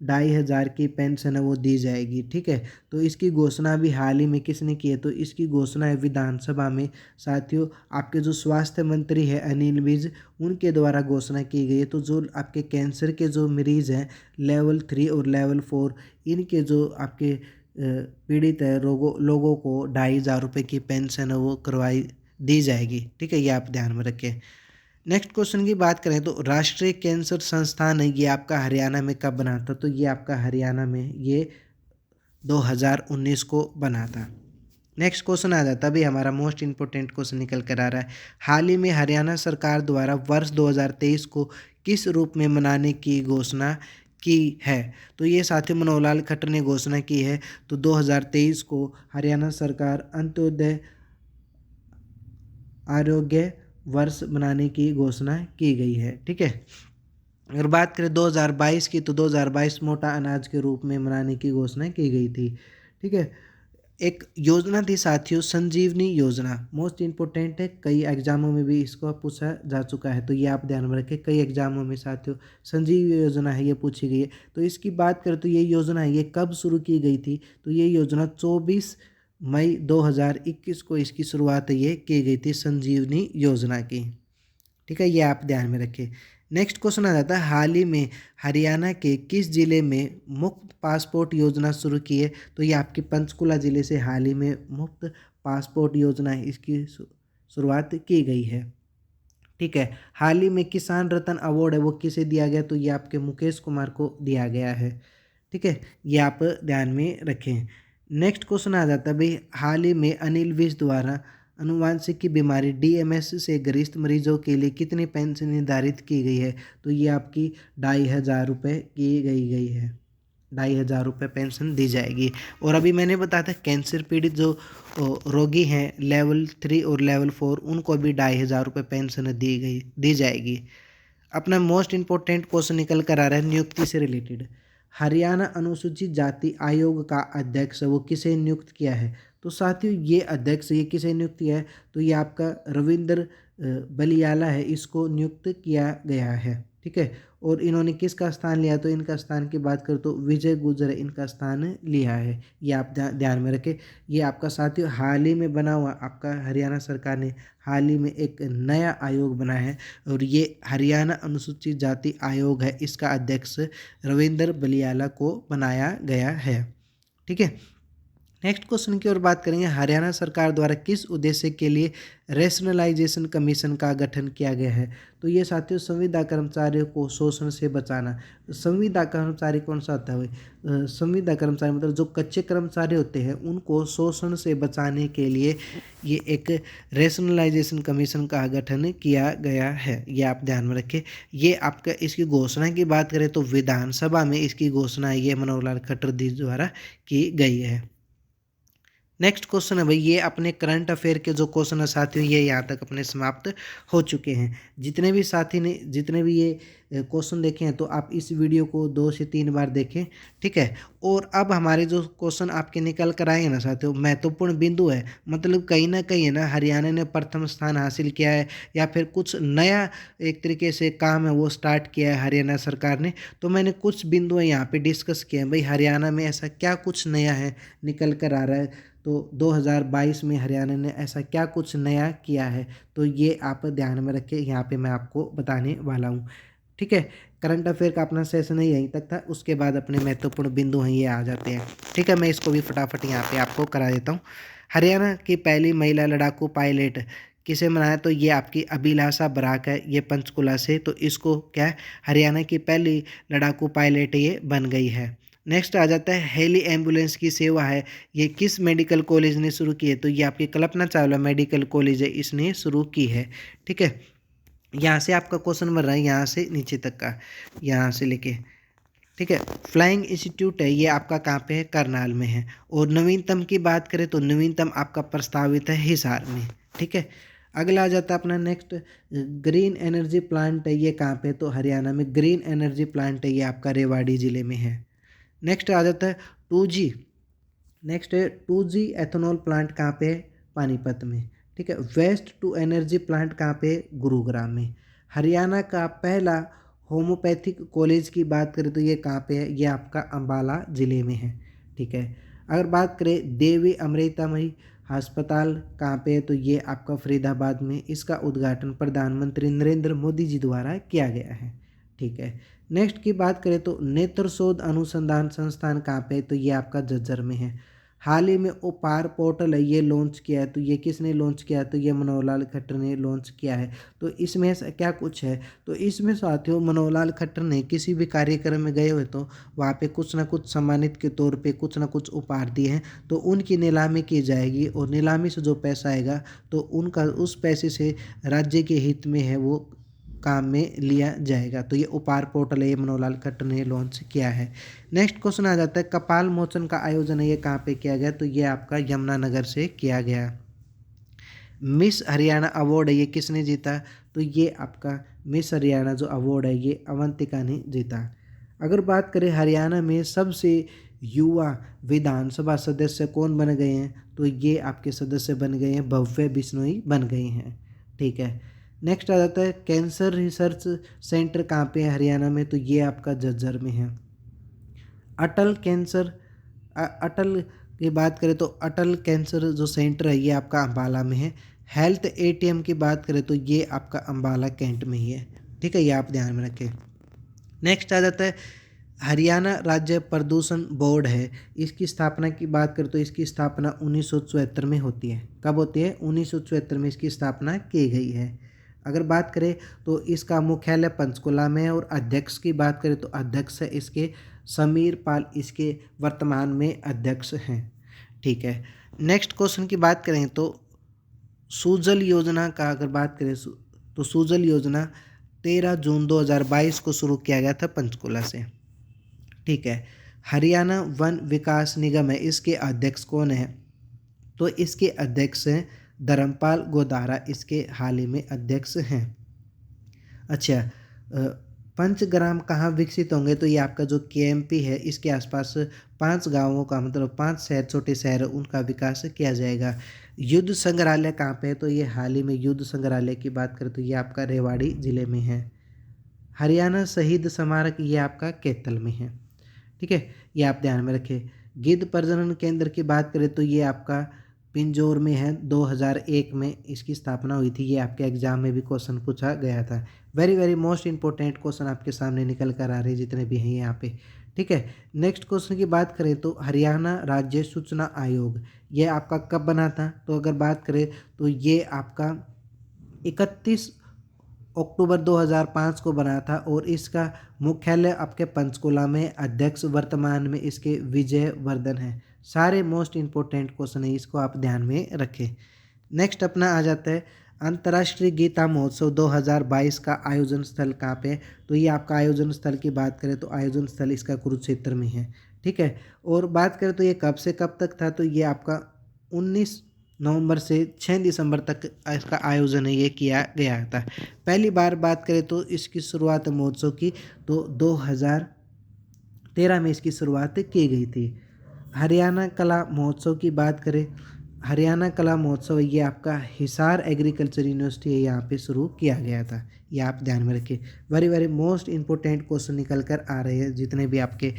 2,500 की पेंशन है वो दी जाएगी। ठीक है, तो इसकी घोषणा भी हाल ही में किसने की है? तो इसकी घोषणा है विधानसभा में साथियों आपके जो स्वास्थ्य मंत्री है अनिल विज, उनके द्वारा घोषणा की गई है। तो जो आपके कैंसर के जो मरीज हैं लेवल 3 और लेवल 4, इनके जो आपके पीड़ित है लोगों को 2,500 रुपये की पेंशन है वो करवाई दी जाएगी। ठीक है, ये आप ध्यान में रखें। नेक्स्ट क्वेश्चन की बात करें तो राष्ट्रीय कैंसर संस्थान है ये आपका हरियाणा में कब बना था? तो ये आपका हरियाणा में ये 2019 को बना था। नेक्स्ट क्वेश्चन आ जाता है अभी हमारा मोस्ट इंपोर्टेंट क्वेश्चन निकल कर आ रहा है, हाल ही में हरियाणा सरकार द्वारा वर्ष 2023 को किस रूप में मनाने की घोषणा की है? तो ये साथी मनोहर लाल खट्टर ने घोषणा की है। तो 2023 को हरियाणा सरकार अंत्योदय आरोग्य वर्ष मनाने की घोषणा की गई है। ठीक है, अगर बात करें 2022 की तो 2022 मोटा अनाज के रूप में मनाने की घोषणा की गई थी। ठीक है, एक योजना थी साथियों संजीवनी योजना, मोस्ट इम्पोर्टेंट है, कई एग्जामों में भी इसको पूछा जा चुका है। तो ये आप ध्यान में रखें, कई एग्जामों में साथियों संजीवनी योजना है ये पूछी गई है। तो इसकी बात करें तो ये योजना है ये कब शुरू की गई थी? तो ये योजना 24 मई 2021 को इसकी शुरुआत ये की गई थी संजीवनी योजना की। ठीक है, ये आप ध्यान में रखें। नेक्स्ट क्वेश्चन आ जाता है, हाल ही में हरियाणा के किस जिले में मुफ्त पासपोर्ट योजना शुरू की है? तो ये आपके पंचकुला जिले से हाल ही में मुफ्त पासपोर्ट योजना है इसकी शुरुआत की गई है। ठीक है, हाल ही में किसान रत्न अवार्ड है वो किसे दिया गया? तो ये आपके मुकेश कुमार को दिया गया है। ठीक है, ये आप ध्यान में रखें। नेक्स्ट क्वेश्चन आ जाता है भाई, हाल ही में अनिल विज द्वारा अनुवांशिक की बीमारी डीएमएस से ग्रस्त मरीजों के लिए कितनी पेंशन निर्धारित की गई है? तो ये आपकी 2,500 रुपये की गई है। 2,500 रुपये पेंशन दी जाएगी। और अभी मैंने बताया था कैंसर पीड़ित जो रोगी हैं लेवल 3 और लेवल 4 उनको भी 2,500 रुपये पेंशन दी जाएगी। अपना मोस्ट इम्पोर्टेंट क्वेश्चन निकल कर आ रहा है नियुक्ति से रिलेटेड, हरियाणा अनुसूचित जाति आयोग का अध्यक्ष वो किसे नियुक्त किया है? तो साथियों ये अध्यक्ष ये किसे नियुक्त किया है? तो ये आपका रविंद्र बलियाला है, इसको नियुक्त किया गया है। ठीक है। और इन्होंने किसका स्थान लिया, तो इनका स्थान की बात करें तो विजय गुर्जर इनका स्थान लिया है। ये आप ध्यान में रखें। ये आपका साथियों हाल ही में बना हुआ आपका हरियाणा सरकार ने हाल ही में एक नया आयोग बनाया है और ये हरियाणा अनुसूचित जाति आयोग है। इसका अध्यक्ष रविंद्र बलियाला को बनाया गया है। ठीक है। नेक्स्ट क्वेश्चन की ओर बात करेंगे, हरियाणा सरकार द्वारा किस उद्देश्य के लिए रैशनलाइजेशन कमीशन का गठन किया गया है, तो ये साथियों संविदा कर्मचारियों को शोषण से बचाना। संविदा कर्मचारी कौन सा होता है, संविदा कर्मचारी मतलब जो कच्चे कर्मचारी होते हैं उनको शोषण से बचाने के लिए ये एक रैशनलाइजेशन कमीशन का गठन किया गया है। ये आप ध्यान में रखें। ये आपका इसकी घोषणा की बात करें तो विधानसभा में इसकी घोषणा ये मनोहर लाल खट्टर जी द्वारा की गई है। नेक्स्ट क्वेश्चन है भाई, ये अपने करंट अफेयर के जो क्वेश्चन है साथियों ये यहाँ तक अपने समाप्त हो चुके हैं। जितने भी साथी ने जितने भी ये क्वेश्चन देखे हैं तो आप इस वीडियो को 2 से 3 बार देखें। ठीक है। और अब हमारे जो क्वेश्चन आपके निकल कर आए हैं ना साथियों, महत्वपूर्ण बिंदु है, मतलब कहीं ना कहीं है ना हरियाणा ने प्रथम स्थान हासिल किया है या फिर कुछ नया एक तरीके से काम है वो स्टार्ट किया है हरियाणा सरकार ने। तो मैंने कुछ बिंदु यहाँ पे डिस्कस किए हैं भाई, हरियाणा में ऐसा क्या कुछ नया है निकल कर आ रहा है, तो 2022 में हरियाणा ने ऐसा क्या कुछ नया किया है, तो ये आप ध्यान में रखें। यहाँ पे मैं आपको बताने वाला हूँ। ठीक है। करंट अफेयर का अपना सेशन है यहीं तक था, उसके बाद अपने महत्वपूर्ण बिंदु हैं ये आ जाते हैं। ठीक है। मैं इसको भी फटाफट यहाँ पे आपको करा देता हूँ। हरियाणा की पहली महिला लड़ाकू पायलट किसे बनाया, तो ये आपकी अभिलाषा बराक है, ये पंचकुला से, तो इसको क्या है हरियाणा की पहली लड़ाकू पायलट ये बन गई है। नेक्स्ट आ जाता है हेली एम्बुलेंस की सेवा है, ये किस मेडिकल कॉलेज ने शुरू की है, तो ये आपकी कल्पना चावला मेडिकल कॉलेज है इसने शुरू की है। ठीक है। यहाँ से आपका क्वेश्चन बन रहा है यहाँ से नीचे तक का, यहाँ से लेके। ठीक है। फ्लाइंग इंस्टीट्यूट है ये आपका कहाँ पे है, करनाल में है। और नवीनतम की बात करें तो नवीनतम आपका प्रस्तावित है हिसार में। ठीक है। अगला आ जाता है अपना नेक्स्ट, ग्रीन एनर्जी प्लांट है ये कहाँ पे है, तो हरियाणा में ग्रीन एनर्जी प्लांट है ये आपका रेवाड़ी ज़िले में है। नेक्स्ट आ जाता है 2G, नेक्स्ट है 2G एथेनॉल प्लांट कहाँ पे है, पानीपत में। ठीक है। वेस्ट टू एनर्जी प्लांट कहाँ पे है, गुरुग्राम में। हरियाणा का पहला होम्योपैथिक कॉलेज की बात करें तो ये कहाँ पे है, ये आपका अंबाला ज़िले में है। ठीक है। अगर बात करें देवी अमृतामयी अस्पताल कहाँ पे है, तो ये आपका फरीदाबाद में, इसका उद्घाटन प्रधानमंत्री नरेंद्र मोदी जी द्वारा किया गया है। ठीक है। नेक्स्ट की बात करें तो नेत्र शोध अनुसंधान संस्थान कहाँ पे है, तो ये आपका झज्जर में है। हाल ही में ओपार पोर्टल है ये लॉन्च किया है, तो ये किसने लॉन्च किया है, तो ये मनोहर लाल खट्टर ने लॉन्च किया है। तो इसमें ऐसा क्या कुछ है, तो इसमें साथियों मनोहर लाल खट्टर ने किसी भी कार्यक्रम में गए हुए तो वहाँ पे कुछ ना कुछ सम्मानित के तौर पे कुछ ना कुछ उपहार दिए हैं, तो उनकी नीलामी की जाएगी और नीलामी से जो पैसा आएगा तो उनका उस पैसे से राज्य के हित में है वो काम में लिया जाएगा। तो ये उपहार पोर्टल है ये मनोहर लाल खट्टर ने लॉन्च किया है। नेक्स्ट क्वेश्चन आ जाता है कपाल मोचन का आयोजन है ये कहाँ पे किया गया, तो ये आपका यमुनानगर से किया गया। मिस हरियाणा अवार्ड है ये किसने जीता, तो ये आपका मिस हरियाणा जो अवार्ड है ये अवंतिका ने जीता। अगर बात करें हरियाणा में सबसे युवा विधानसभा सदस्य कौन बन गए हैं, तो ये आपके सदस्य बन गए हैं भव्य बिश्नोई बन गए हैं। ठीक है। नेक्स्ट आ जाता है कैंसर रिसर्च सेंटर कहाँ पे है हरियाणा में, तो ये आपका झज्जर में है। अटल कैंसर अटल की बात करें तो अटल कैंसर जो सेंटर है ये आपका अम्बाला में है। हेल्थ एटीएम की बात करें तो ये आपका अम्बाला कैंट में ही है। ठीक है। ये आप ध्यान में रखें। नेक्स्ट आ जाता है हरियाणा राज्य प्रदूषण बोर्ड है, इसकी स्थापना की बात करें तो इसकी स्थापना 1974 में होती है। कब होती है, 1974 में इसकी स्थापना की गई है। अगर बात करें तो इसका मुख्यालय पंचकुला में है और अध्यक्ष की बात करें तो अध्यक्ष है इसके समीर पाल इसके वर्तमान में अध्यक्ष हैं। ठीक है। नेक्स्ट क्वेश्चन की बात करें तो सुजल योजना का अगर बात करें तो सुजल योजना 13 जून 2022 को शुरू किया गया था पंचकुला से। ठीक है। हरियाणा वन विकास निगम है इसके अध्यक्ष कौन है, तो इसके अध्यक्ष हैं धर्मपाल गोदारा, इसके हाल ही में अध्यक्ष हैं। अच्छा, पंचग्राम कहाँ विकसित होंगे, तो ये आपका जो केएमपी है इसके आसपास 5 गांवों का मतलब 5 शहर छोटे शहर उनका विकास किया जाएगा। युद्ध संग्रहालय कहाँ पे है, तो ये हाल ही में युद्ध संग्रहालय की बात करें तो ये आपका रेवाड़ी ज़िले में है। हरियाणा शहीद स्मारक ये आपका कैथल में है। ठीक है, ये आप ध्यान में रखें। गिद्ध प्रजनन केंद्र की बात करें तो ये आपका पिंजौर में है, 2001 में इसकी स्थापना हुई थी। ये आपके एग्जाम में भी क्वेश्चन पूछा गया था। Very very most important question आपके सामने निकल कर आ रहे हैं जितने भी हैं यहाँ पे। ठीक है, नेक्स्ट क्वेश्चन की बात करें तो हरियाणा राज्य सूचना आयोग ये आपका कब बना था? तो अगर बात करें तो ये आपका 31 अक्टूबर 2005 को बना था और इसका मुख्यालय आपके पंचकुला में, अध्यक्ष वर्तमान में इसके विजय वर्धन है। सारे मोस्ट इंपॉर्टेंट क्वेश्चन है, इसको आप ध्यान में रखें। नेक्स्ट अपना आ जाता है अंतर्राष्ट्रीय गीता महोत्सव 2022 का आयोजन स्थल कहाँ पे? तो ये आपका आयोजन स्थल की बात करें तो आयोजन स्थल इसका कुरुक्षेत्र में है। ठीक है, और बात करें तो ये कब से कब तक था? तो ये आपका 19 नवंबर से 6 दिसंबर तक इसका आयोजन है ये किया गया था। पहली बार बात करें तो इसकी शुरुआत महोत्सव की तो 2013 में इसकी शुरुआत की गई थी। हरियाणा कला महोत्सव की बात करें, हरियाणा कला महोत्सव ये आपका हिसार एग्रीकल्चर यूनिवर्सिटी है यहाँ पे शुरू किया गया था। ये आप ध्यान में रखिए। Very very most important question निकल कर आ रहे हैं जितने भी आपके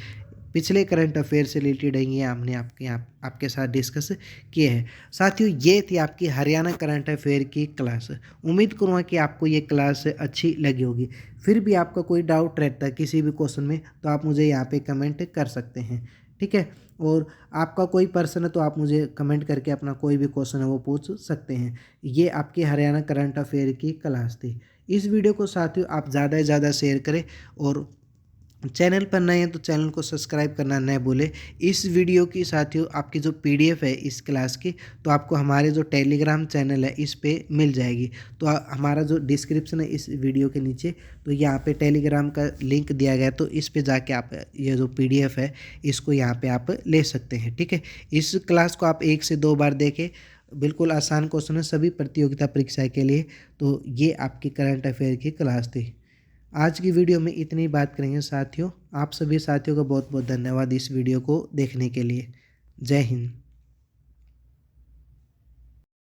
पिछले करंट अफेयर से रिलेटेड है, ये हमने आपके साथ डिस्कस किए हैं। साथियों, ये थी आपकी हरियाणा करंट अफेयर की क्लास। उम्मीद करूँगा कि आपको ये क्लास अच्छी लगी होगी। फिर भी आपका कोई डाउट रहता है किसी भी क्वेश्चन में तो आप मुझे यहाँ पे कमेंट कर सकते हैं। ठीक है, और आपका कोई पर्सन है तो आप मुझे कमेंट करके अपना कोई भी क्वेश्चन है वो पूछ सकते हैं। ये आपकी हरियाणा करंट अफेयर की क्लास थी। इस वीडियो को साथियों आप ज़्यादा से ज़्यादा शेयर करें और चैनल पर नए हैं तो चैनल को सब्सक्राइब करना न भूलें। इस वीडियो की साथियों आपकी जो पीडीएफ है इस क्लास की तो आपको हमारे जो टेलीग्राम चैनल है इस पे मिल जाएगी। तो हमारा जो डिस्क्रिप्शन है इस वीडियो के नीचे तो यहाँ पे टेलीग्राम का लिंक दिया गया है, तो इस पे जाके आप ये जो पीडीएफ है इसको यहाँ पे आप ले सकते हैं। ठीक है, इस क्लास को आप 1 से 2 बार देखें। बिल्कुल आसान क्वेश्चन है सभी प्रतियोगिता परीक्षा के लिए। तो ये आपकी करंट अफेयर की क्लास थी। आज की वीडियो में इतनी बात करेंगे साथियों। आप सभी साथियों का बहुत बहुत धन्यवाद इस वीडियो को देखने के लिए। जय हिंद।